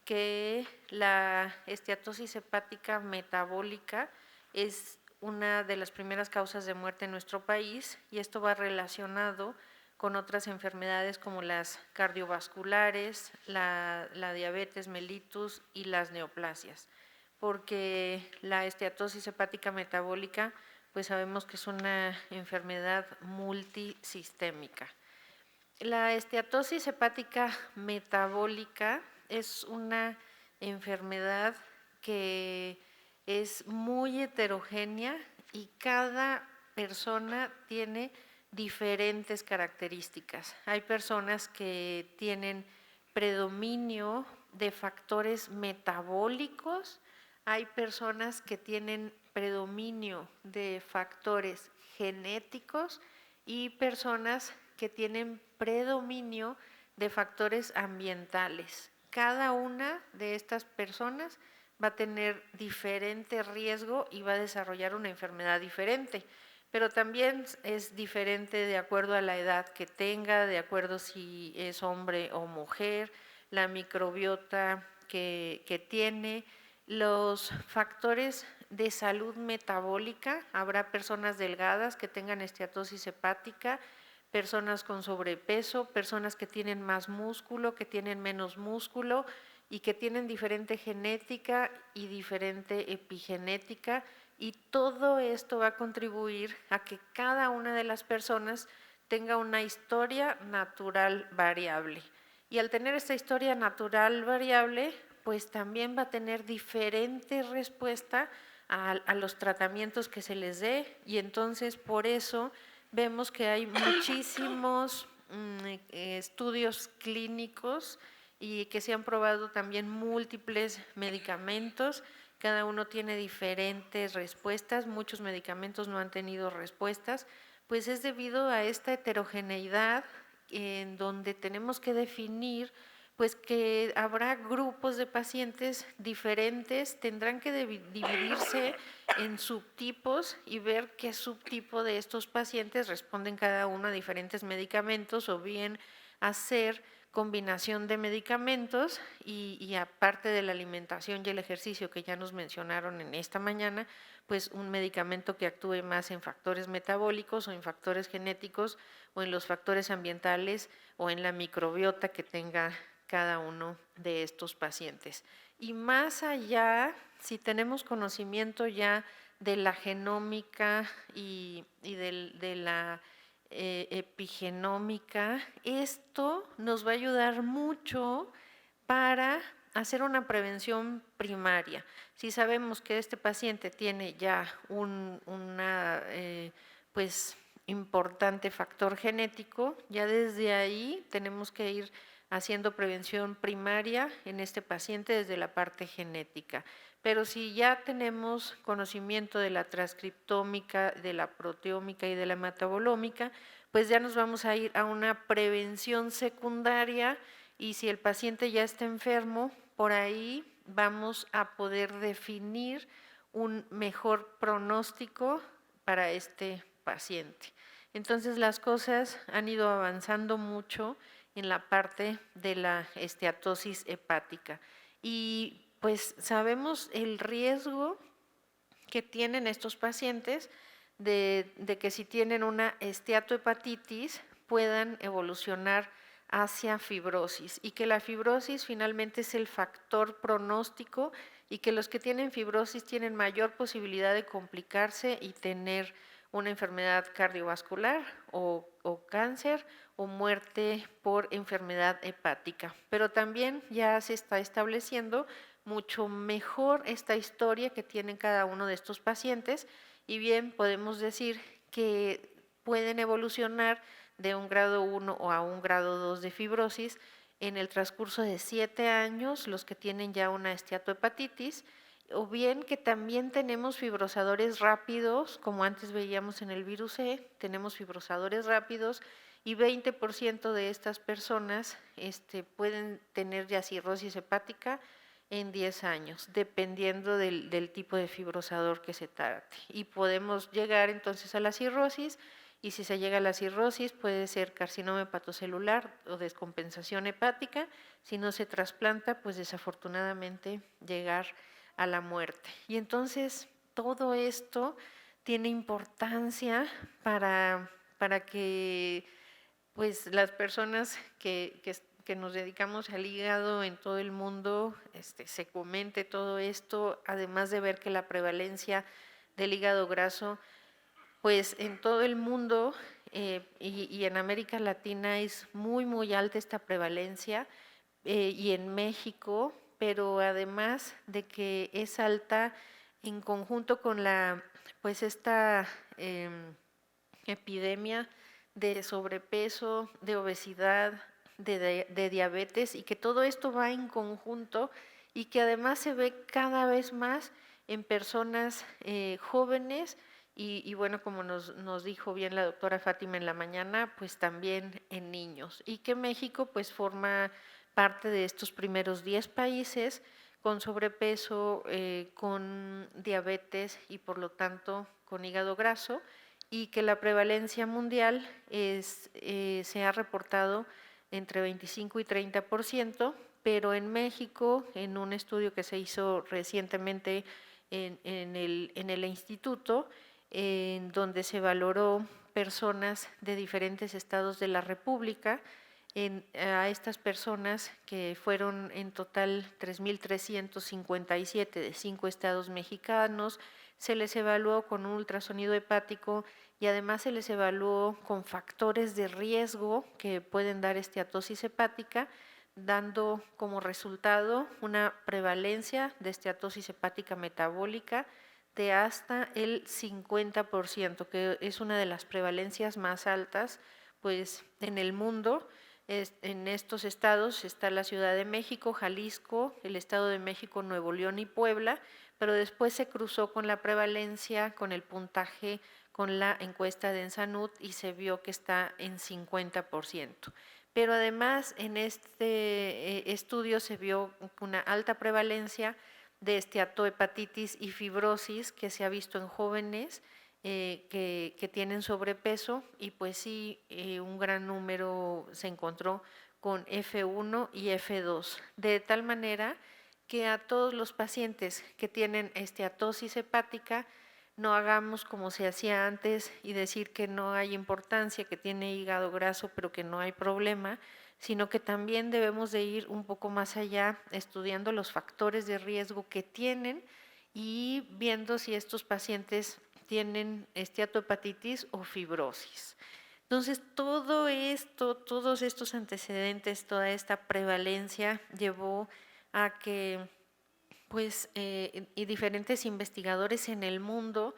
que la esteatosis hepática metabólica es una de las primeras causas de muerte en nuestro país, y esto va relacionado con otras enfermedades como las cardiovasculares, la diabetes mellitus y las neoplasias, porque la esteatosis hepática metabólica pues sabemos que es una enfermedad multisistémica. La esteatosis hepática metabólica es una enfermedad que es muy heterogénea y cada persona tiene diferentes características. Hay personas que tienen predominio de factores metabólicos, hay personas que tienen predominio de factores genéticos y personas que tienen predominio de factores ambientales. Cada una de estas personas va a tener diferente riesgo y va a desarrollar una enfermedad diferente, pero también es diferente de acuerdo a la edad que tenga, de acuerdo si es hombre o mujer, la microbiota que tiene, los factores de salud metabólica. Habrá personas delgadas que tengan esteatosis hepática, personas con sobrepeso, personas que tienen más músculo, que tienen menos músculo y que tienen diferente genética y diferente epigenética, y todo esto va a contribuir a que cada una de las personas tenga una historia natural variable. Y al tener esta historia natural variable, pues también va a tener diferente respuesta a los tratamientos que se les dé, y entonces por eso vemos que hay muchísimos estudios clínicos y que se han probado también múltiples medicamentos. Cada uno tiene diferentes respuestas, muchos medicamentos no han tenido respuestas, pues es debido a esta heterogeneidad en donde tenemos que definir pues que habrá grupos de pacientes diferentes, tendrán que dividirse en subtipos y ver qué subtipo de estos pacientes responden cada uno a diferentes medicamentos, o bien hacer combinación de medicamentos y aparte de la alimentación y el ejercicio que ya nos mencionaron en esta mañana, pues un medicamento que actúe más en factores metabólicos o en factores genéticos o en los factores ambientales o en la microbiota que tenga cada uno de estos pacientes. Y más allá, si tenemos conocimiento ya de la genómica y de la epigenómica, esto nos va a ayudar mucho para hacer una prevención primaria. Si sabemos que este paciente tiene ya una pues importante factor genético, ya desde ahí tenemos que ir haciendo prevención primaria en este paciente desde la parte genética. Pero si ya tenemos conocimiento de la transcriptómica, de la proteómica y de la metabolómica, pues ya nos vamos a ir a una prevención secundaria, y si el paciente ya está enfermo, por ahí vamos a poder definir un mejor pronóstico para este paciente. Entonces las cosas han ido avanzando mucho en la parte de la esteatosis hepática, y pues sabemos el riesgo que tienen estos pacientes de que si tienen una esteatohepatitis puedan evolucionar hacia fibrosis, y que la fibrosis finalmente es el factor pronóstico, y que los que tienen fibrosis tienen mayor posibilidad de complicarse y tener una enfermedad cardiovascular o cáncer o muerte por enfermedad hepática. Pero también ya se está estableciendo mucho mejor esta historia que tienen cada uno de estos pacientes, y bien podemos decir que pueden evolucionar de un grado 1 o a un grado 2 de fibrosis en el transcurso de 7 años, los que tienen ya una esteatohepatitis, o bien que también tenemos fibrosadores rápidos, como antes veíamos en el virus C, tenemos fibrosadores rápidos, y 20% de estas personas pueden tener ya cirrosis hepática en 10 años, dependiendo del tipo de fibrosador que se trate. Y podemos llegar entonces a la cirrosis, y si se llega a la cirrosis puede ser carcinoma hepatocelular o descompensación hepática. Si no se trasplanta, pues desafortunadamente llegar a la muerte. Y entonces todo esto tiene importancia para que pues las personas que nos dedicamos al hígado en todo el mundo se comente todo esto, además de ver que la prevalencia del hígado graso pues en todo el mundo y en América Latina es muy alta esta prevalencia, y en México, pero además de que es alta en conjunto con esta epidemia de sobrepeso, de obesidad, de diabetes, y que todo esto va en conjunto, y que además se ve cada vez más en personas jóvenes, y bueno, como nos dijo bien la doctora Fátima en la mañana, pues también en niños, y que México pues forma parte de estos primeros 10 países con sobrepeso, con diabetes y por lo tanto con hígado graso, y que la prevalencia mundial se ha reportado entre 25 y 30%, pero en México, en un estudio que se hizo recientemente en el instituto, en donde se valoró personas de diferentes estados de la República, a estas personas, que fueron en total 3.357 de 5 estados mexicanos, se les evaluó con un ultrasonido hepático, y además se les evaluó con factores de riesgo que pueden dar esteatosis hepática, dando como resultado una prevalencia de esteatosis hepática metabólica de hasta el 50%, que es una de las prevalencias más altas pues en el mundo. En estos estados está la Ciudad de México, Jalisco, el Estado de México, Nuevo León y Puebla, pero después se cruzó con la prevalencia, con el puntaje, con la encuesta de Ensanud, y se vio que está en 50%. Pero además en este estudio se vio una alta prevalencia de esteatohepatitis y fibrosis que se ha visto en jóvenes que tienen sobrepeso, y pues sí, un gran número se encontró con F1 y F2, de tal manera que a todos los pacientes que tienen esteatosis hepática no hagamos como se hacía antes y decir que no hay importancia, que tiene hígado graso, pero que no hay problema, sino que también debemos de ir un poco más allá, estudiando los factores de riesgo que tienen y viendo si estos pacientes tienen esteatohepatitis o fibrosis. Entonces, todo esto, todos estos antecedentes, toda esta prevalencia llevó a que pues, y diferentes investigadores en el mundo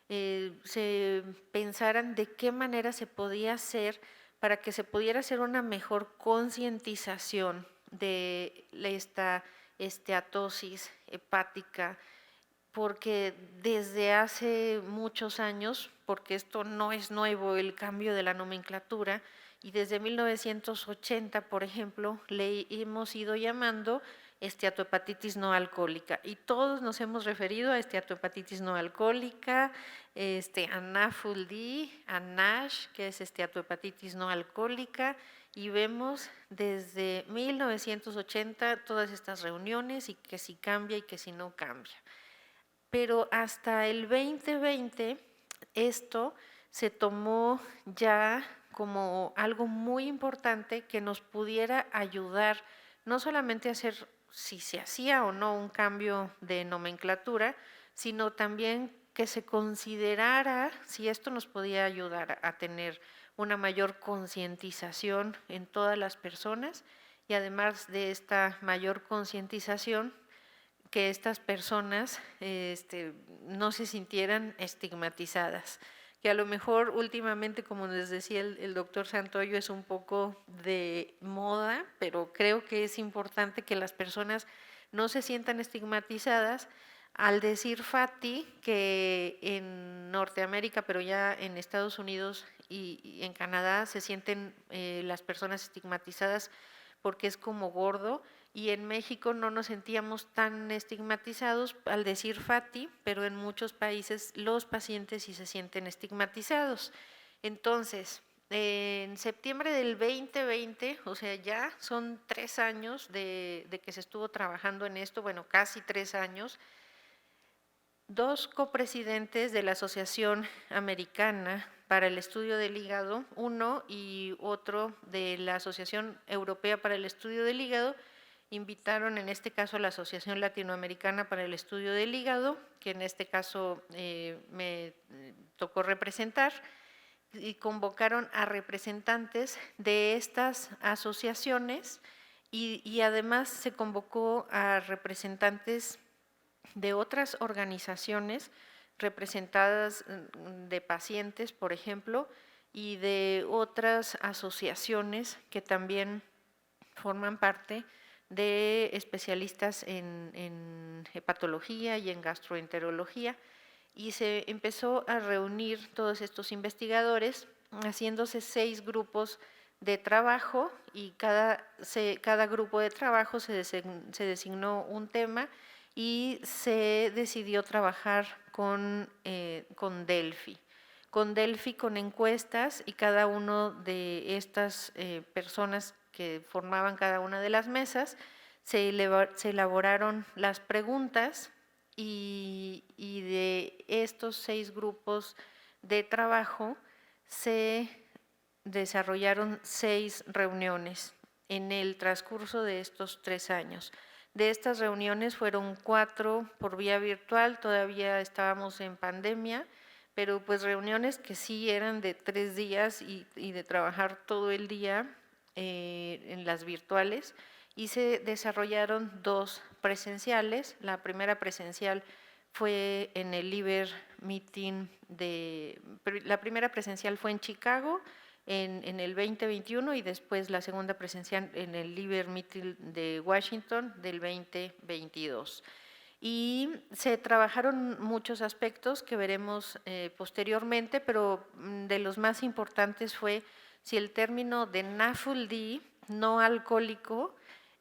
se pensaran de qué manera se podía hacer para que se pudiera hacer una mejor concientización de esta esteatosis hepática, porque desde hace muchos años, porque esto no es nuevo, el cambio de la nomenclatura, y desde 1980, por ejemplo, le hemos ido llamando esteatohepatitis no alcohólica, y todos nos hemos referido a esteatohepatitis no alcohólica, a NAFLD, a NASH, que es esteatohepatitis no alcohólica, y vemos desde 1980 todas estas reuniones y que si cambia y que si no cambia. Pero hasta el 2020 esto se tomó ya como algo muy importante que nos pudiera ayudar no solamente a hacer si se hacía o no un cambio de nomenclatura, sino también que se considerara si esto nos podía ayudar a tener una mayor concientización en todas las personas, y además de esta mayor concientización, que estas personas no se sintieran estigmatizadas, que a lo mejor últimamente, como les decía el doctor Santoyo, es un poco de moda, pero creo que es importante que las personas no se sientan estigmatizadas al decir FATI, que en Norteamérica, pero ya en Estados Unidos y en Canadá se sienten las personas estigmatizadas porque es como gordo, y en México no nos sentíamos tan estigmatizados al decir FATI, pero en muchos países los pacientes sí se sienten estigmatizados. Entonces, en septiembre del 2020, o sea, ya son 3 años de que se estuvo trabajando en esto, bueno, casi 3 años, 2 copresidentes de la Asociación Americana para el Estudio del Hígado, uno y otro de la Asociación Europea para el Estudio del Hígado, invitaron en este caso a la Asociación Latinoamericana para el Estudio del Hígado, que en este caso me tocó representar, y convocaron a representantes de estas asociaciones, y además se convocó a representantes de otras organizaciones representadas de pacientes, por ejemplo, y de otras asociaciones que también forman parte de especialistas en hepatología y en gastroenterología, y se empezó a reunir todos estos investigadores, haciéndose 6 grupos de trabajo, y cada grupo de trabajo se designó un tema y se decidió trabajar con Delphi. Con Delphi, con encuestas, y cada uno de estas personas que formaban cada una de las mesas, se elaboraron las preguntas, y de estos 6 grupos de trabajo se desarrollaron 6 reuniones en el transcurso de estos 3 años. De estas reuniones fueron 4 por vía virtual, todavía estábamos en pandemia, pero pues reuniones que sí eran de 3 días y de trabajar todo el día en las virtuales, y se desarrollaron 2 presenciales. La primera presencial fue en el Liver Meeting la primera presencial fue en Chicago en el 2021, y después la segunda presencial en el Liver Meeting de Washington del 2022. Y se trabajaron muchos aspectos que veremos posteriormente, pero de los más importantes fue si el término de NAFLD, no alcohólico,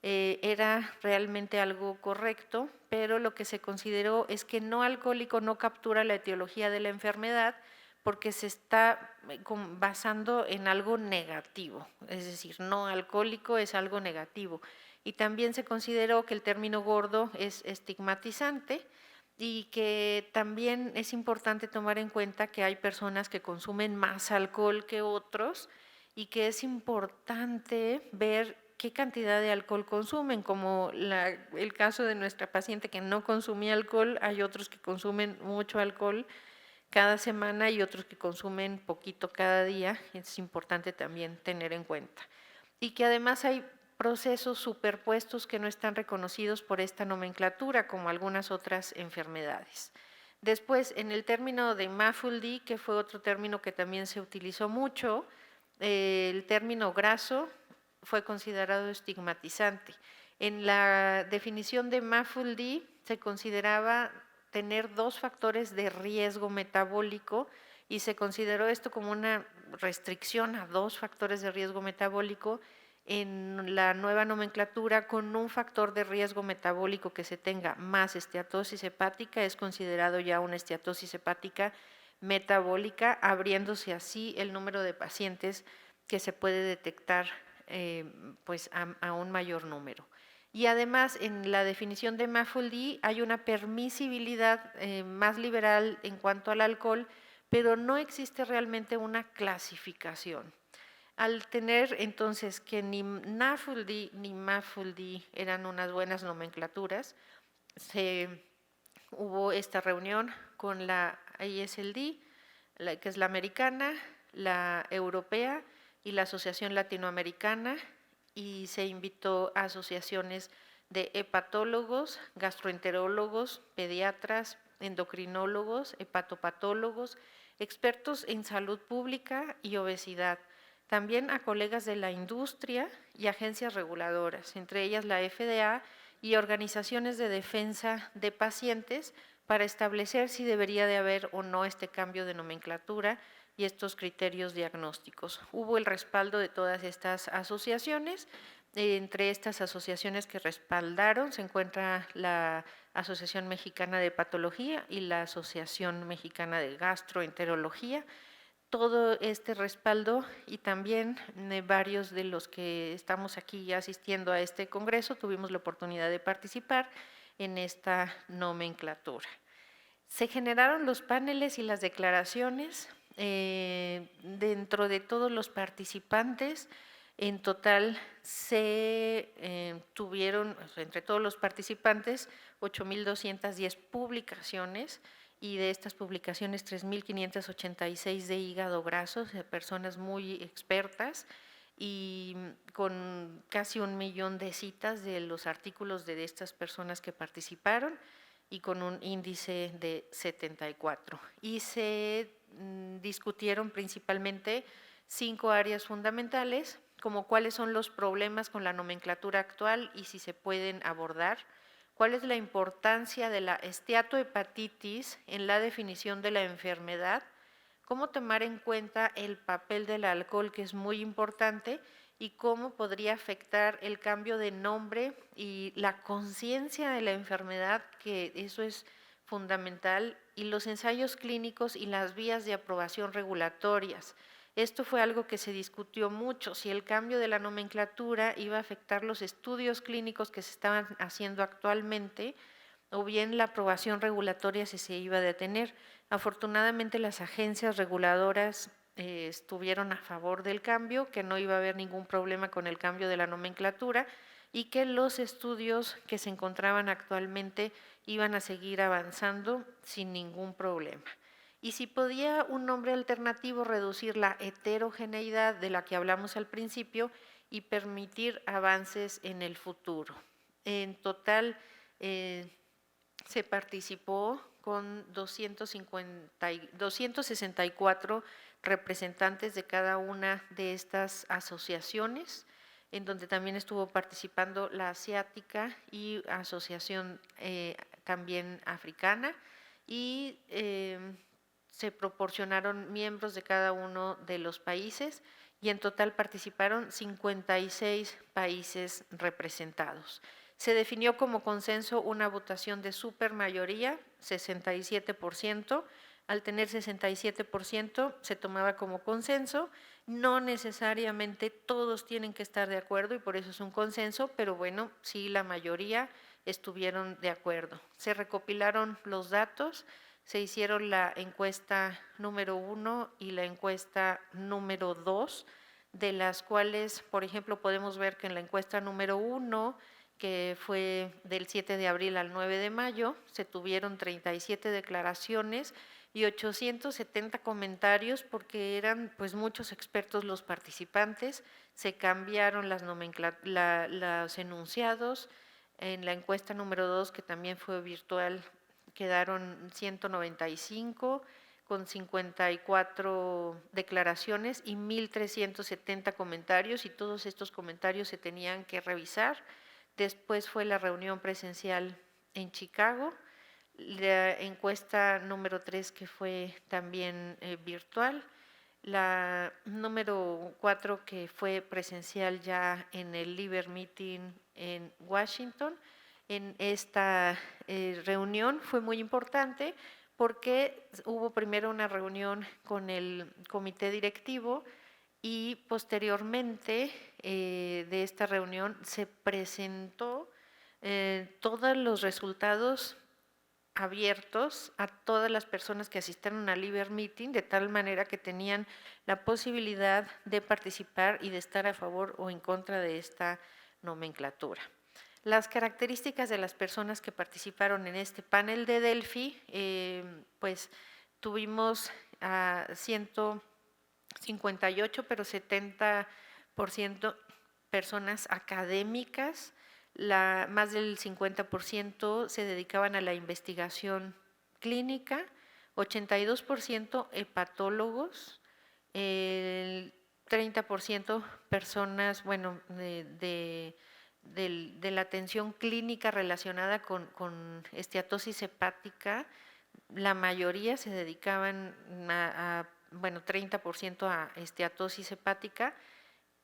era realmente algo correcto, pero lo que se consideró es que no alcohólico no captura la etiología de la enfermedad porque se está basando en algo negativo, es decir, no alcohólico es algo negativo. Y también se consideró que el término gordo es estigmatizante y que también es importante tomar en cuenta que hay personas que consumen más alcohol que otros y que es importante ver qué cantidad de alcohol consumen, como el caso de nuestra paciente que no consumía alcohol, hay otros que consumen mucho alcohol cada semana y otros que consumen poquito cada día, es importante también tener en cuenta. Y que además hay procesos superpuestos que no están reconocidos por esta nomenclatura, como algunas otras enfermedades. Después, en el término de MAFLD, que fue otro término que también se utilizó mucho, el término graso fue considerado estigmatizante. En la definición de MAFLD se consideraba tener 2 factores de riesgo metabólico y se consideró esto como una restricción a 2 factores de riesgo metabólico en la nueva nomenclatura. Con un factor de riesgo metabólico que se tenga más esteatosis hepática es considerado ya una esteatosis hepática metabólica, abriéndose así el número de pacientes que se puede detectar pues a un mayor número. Y además en la definición de MAFLD hay una permisibilidad más liberal en cuanto al alcohol, pero no existe realmente una clasificación. Al tener entonces que ni NAFLD ni MAFLD eran unas buenas nomenclaturas, hubo esta reunión con la ISLD, que es la americana, la europea y la Asociación Latinoamericana, y se invitó a asociaciones de hepatólogos, gastroenterólogos, pediatras, endocrinólogos, hepatopatólogos, expertos en salud pública y obesidad, también a colegas de la industria y agencias reguladoras, entre ellas la FDA y organizaciones de defensa de pacientes, para establecer si debería de haber o no este cambio de nomenclatura y estos criterios diagnósticos. Hubo el respaldo de todas estas asociaciones. Entre estas asociaciones que respaldaron se encuentra la Asociación Mexicana de Hepatología y la Asociación Mexicana de Gastroenterología. Todo este respaldo y también varios de los que estamos aquí asistiendo a este congreso tuvimos la oportunidad de participar en esta nomenclatura. Se generaron los paneles y las declaraciones. Dentro de todos los participantes, en total se tuvieron, entre todos los participantes, 8.210 publicaciones, y de estas publicaciones 3.586 de hígado graso, de personas muy expertas, y con casi 1 millón de citas de los artículos de estas personas que participaron, y con un índice de 74. Y se discutieron principalmente 5 áreas fundamentales, como cuáles son los problemas con la nomenclatura actual y si se pueden abordar, cuál es la importancia de la esteatohepatitis en la definición de la enfermedad, cómo tomar en cuenta el papel del alcohol, que es muy importante, y cómo podría afectar el cambio de nombre y la conciencia de la enfermedad, que eso es fundamental, y los ensayos clínicos y las vías de aprobación regulatorias. Esto fue algo que se discutió mucho, si el cambio de la nomenclatura iba a afectar los estudios clínicos que se estaban haciendo actualmente, o bien la aprobación regulatoria si se iba a detener. Afortunadamente las agencias reguladoras estuvieron a favor del cambio, que no iba a haber ningún problema con el cambio de la nomenclatura y que los estudios que se encontraban actualmente iban a seguir avanzando sin ningún problema. Y si podía un nombre alternativo reducir la heterogeneidad de la que hablamos al principio y permitir avances en el futuro. En total se participó con 264 representantes de cada una de estas asociaciones, en donde también estuvo participando la asiática y asociación también africana, y se proporcionaron miembros de cada uno de los países, y en total participaron 56 países representados. Se definió como consenso una votación de supermayoría, 67%. Al tener 67% se tomaba como consenso. No necesariamente todos tienen que estar de acuerdo y por eso es un consenso, pero bueno, sí la mayoría estuvieron de acuerdo. Se recopilaron los datos, se hicieron la encuesta número 1 y la encuesta número 2, de las cuales, por ejemplo, podemos ver que en la encuesta número 1, que fue del 7 de abril al 9 de mayo, se tuvieron 37 declaraciones y 870 comentarios, porque eran pues muchos expertos los participantes. Se cambiaron los enunciados. En la encuesta número 2, que también fue virtual, quedaron 195 con 54 declaraciones y 1.370 comentarios, y todos estos comentarios se tenían que revisar. Después fue la reunión presencial en Chicago, la encuesta número 3, que fue también virtual, la número 4, que fue presencial ya en el Liber Meeting en Washington. En esta reunión fue muy importante porque hubo primero una reunión con el comité directivo y posteriormente de esta reunión se presentó todos los resultados abiertos a todas las personas que asistieron al Liber Meeting, de tal manera que tenían la posibilidad de participar y de estar a favor o en contra de esta nomenclatura. Las características de las personas que participaron en este panel de Delphi, pues tuvimos a 158, pero 70% personas académicas. Más del 50% se dedicaban a la investigación clínica, 82% hepatólogos, el 30% personas, bueno, de la atención clínica relacionada con esteatosis hepática. La mayoría se dedicaban bueno, 30% a esteatosis hepática.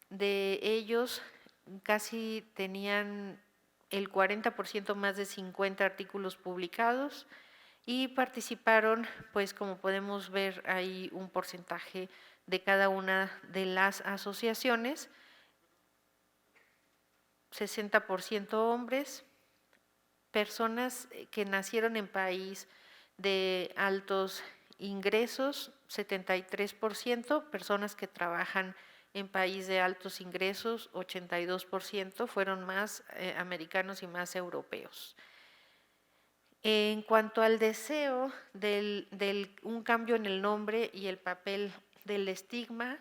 De ellos, casi tenían el 40% más de 50 artículos publicados y participaron, pues como podemos ver ahí, un porcentaje de cada una de las asociaciones, 60% hombres, personas que nacieron en país de altos ingresos, 73%, personas que trabajan en país de altos ingresos, 82%, fueron más americanos y más europeos. En cuanto al deseo un cambio en el nombre y el papel del estigma,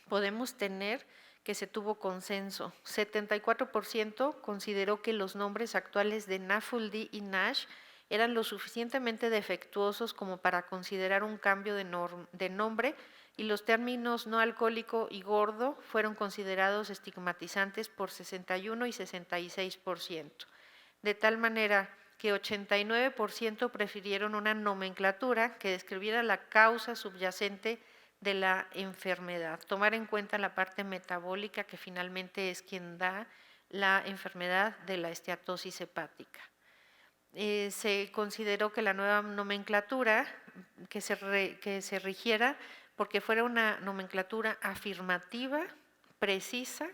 podemos tener que se tuvo consenso. 74% consideró que los nombres actuales de NAFLD y NASH eran lo suficientemente defectuosos como para considerar un cambio de nombre, y los términos no alcohólico y gordo fueron considerados estigmatizantes por 61 y 66%, de tal manera que 89% prefirieron una nomenclatura que describiera la causa subyacente de la enfermedad, tomar en cuenta la parte metabólica, que finalmente es quien da la enfermedad de la esteatosis hepática. Se consideró que la nueva nomenclatura que se rigiera porque fuera una nomenclatura afirmativa, precisa,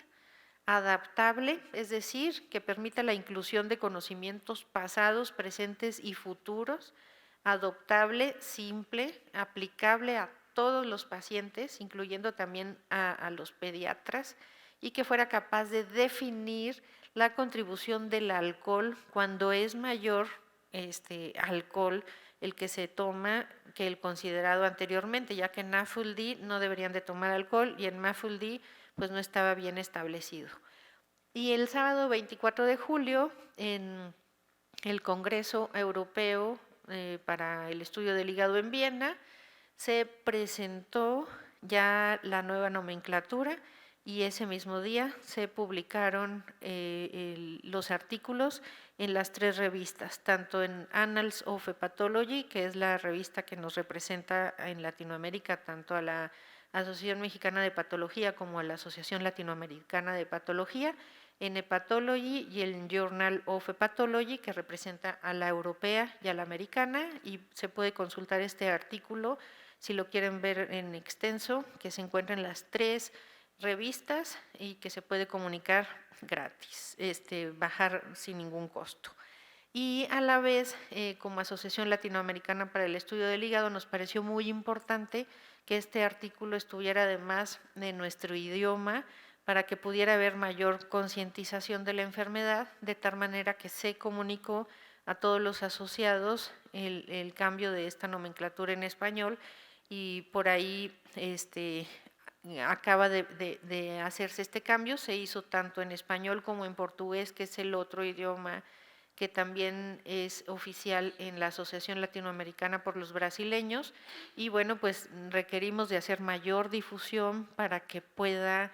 adaptable, es decir, que permita la inclusión de conocimientos pasados, presentes y futuros, adoptable, simple, aplicable a todos los pacientes, incluyendo también a los pediatras, y que fuera capaz de definir la contribución del alcohol cuando es mayor alcohol el que se toma que el considerado anteriormente, ya que en NAFLD no deberían de tomar alcohol y en MAFLD pues no estaba bien establecido. Y el sábado 24 de julio, en el Congreso Europeo para el Estudio del Hígado en Viena, se presentó ya la nueva nomenclatura y ese mismo día se publicaron los artículos en las 3 revistas, tanto en Annals of Hepatology, que es la revista que nos representa en Latinoamérica, tanto a la Asociación Mexicana de Patología como a la Asociación Latinoamericana de Patología, en Hepatology y el Journal of Hepatology, que representa a la europea y a la americana, y se puede consultar este artículo si lo quieren ver en extenso, que se encuentra en las 3 revistas y que se puede comunicar gratis, bajar sin ningún costo. Y a la vez, como Asociación Latinoamericana para el Estudio del Hígado, nos pareció muy importante que este artículo estuviera además de nuestro idioma, para que pudiera haber mayor concientización de la enfermedad, de tal manera que se comunicó a todos los asociados el cambio de esta nomenclatura en español, y por ahí acaba de hacerse este cambio. Se hizo tanto en español como en portugués, que es el otro idioma que también es oficial en la Asociación Latinoamericana por los Brasileños, y bueno, pues requerimos de hacer mayor difusión para que pueda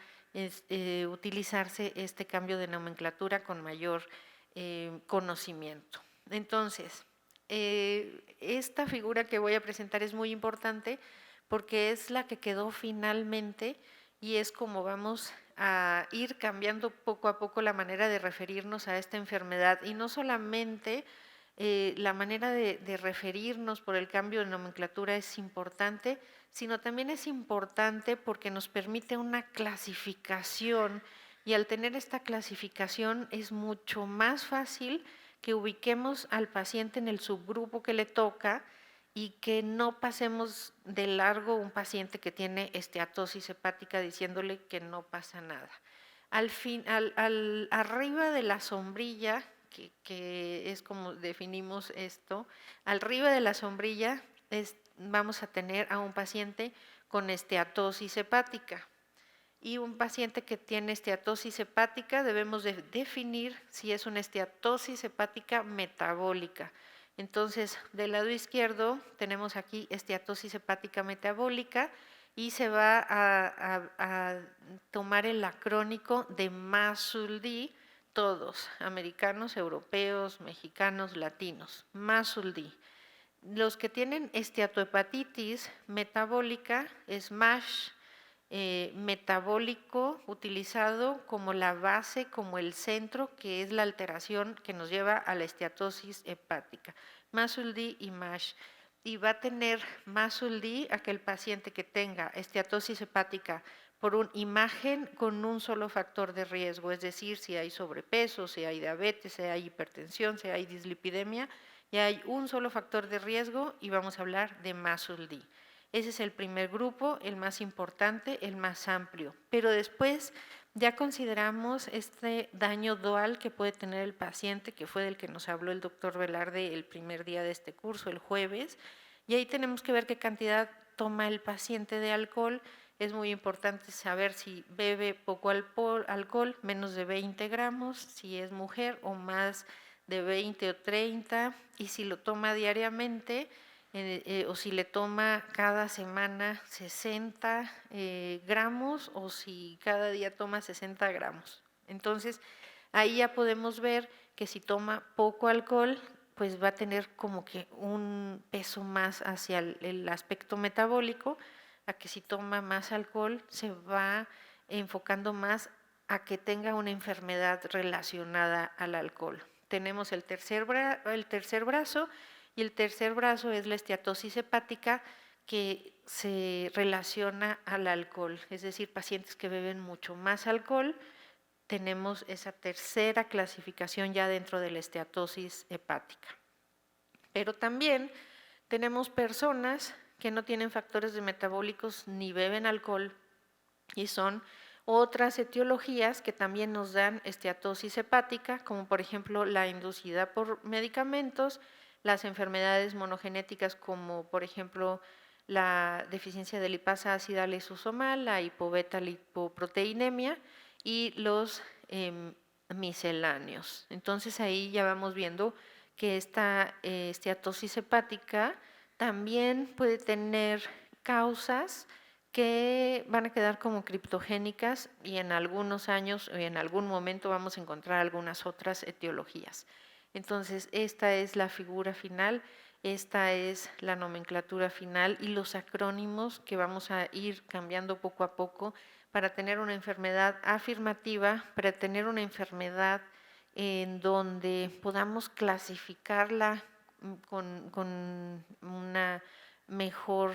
utilizarse este cambio de nomenclatura con mayor conocimiento. Entonces, esta figura que voy a presentar es muy importante porque es la que quedó finalmente, y es como vamos a ir cambiando poco a poco la manera de referirnos a esta enfermedad, y no solamente la manera de referirnos por el cambio de nomenclatura es importante, sino también es importante porque nos permite una clasificación, y al tener esta clasificación es mucho más fácil que ubiquemos al paciente en el subgrupo que le toca, y que no pasemos de largo un paciente que tiene esteatosis hepática diciéndole que no pasa nada. Arriba de la sombrilla, que es como definimos esto, arriba de la sombrilla vamos a tener a un paciente con esteatosis hepática. Y un paciente que tiene esteatosis hepática debemos de definir si es una esteatosis hepática metabólica. Entonces, del lado izquierdo tenemos aquí esteatosis hepática metabólica, y se va a tomar el acrónico de MASLD, todos, americanos, europeos, mexicanos, latinos, MASLD. Los que tienen esteatohepatitis metabólica es MASH, metabólico, utilizado como la base, como el centro, que es la alteración que nos lleva a la esteatosis hepática, MASLD y MASH. Y va a tener MASLD aquel paciente que tenga esteatosis hepática por una imagen con un solo factor de riesgo, es decir, si hay sobrepeso, si hay diabetes, si hay hipertensión, si hay dislipidemia, y hay un solo factor de riesgo, y vamos a hablar de MASLD. Ese es el primer grupo, el más importante, el más amplio. Pero después ya consideramos este daño dual que puede tener el paciente, que fue del que nos habló el doctor Velarde el primer día de este curso, el jueves, y ahí tenemos que ver qué cantidad toma el paciente de alcohol. Es muy importante saber si bebe poco alcohol, menos de 20 gramos, si es mujer, o más de 20 o 30, y si lo toma diariamente, o si le toma cada semana 60 gramos, o si cada día toma 60 gramos. Entonces, ahí ya podemos ver que si toma poco alcohol, pues va a tener como que un peso más hacia el aspecto metabólico, a que si toma más alcohol se va enfocando más a que tenga una enfermedad relacionada al alcohol. Tenemos el tercer brazo, y el tercer brazo es la esteatosis hepática, que se relaciona al alcohol, es decir, pacientes que beben mucho más alcohol. Tenemos esa tercera clasificación ya dentro de la esteatosis hepática. Pero también tenemos personas que no tienen factores de metabólicos ni beben alcohol, y son otras etiologías que también nos dan esteatosis hepática, como por ejemplo la inducida por medicamentos, las enfermedades monogenéticas como por ejemplo la deficiencia de lipasa ácida lisosomal, la hipobeta-lipoproteinemia, y los misceláneos. Entonces ahí ya vamos viendo que esta esteatosis hepática también puede tener causas que van a quedar como criptogénicas, y en algunos años y en algún momento vamos a encontrar algunas otras etiologías. Entonces, esta es la figura final. Esta es la nomenclatura final y los acrónimos que vamos a ir cambiando poco a poco para tener una enfermedad afirmativa, para tener una enfermedad en donde podamos clasificarla con una mejor,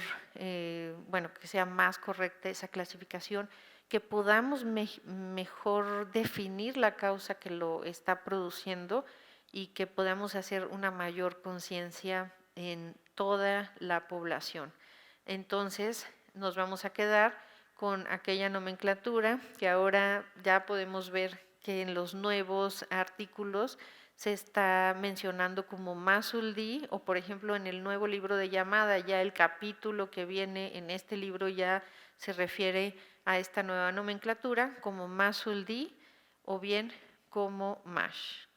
bueno, que sea más correcta esa clasificación, que podamos mejor definir la causa que lo está produciendo y que podamos hacer una mayor conciencia en toda la población. Entonces, nos vamos a quedar con aquella nomenclatura que ahora ya podemos ver que en los nuevos artículos se está mencionando como MASLD, o por ejemplo en el nuevo libro de llamada, ya el capítulo que viene en este libro ya se refiere a esta nueva nomenclatura como MASLD o bien como MASH.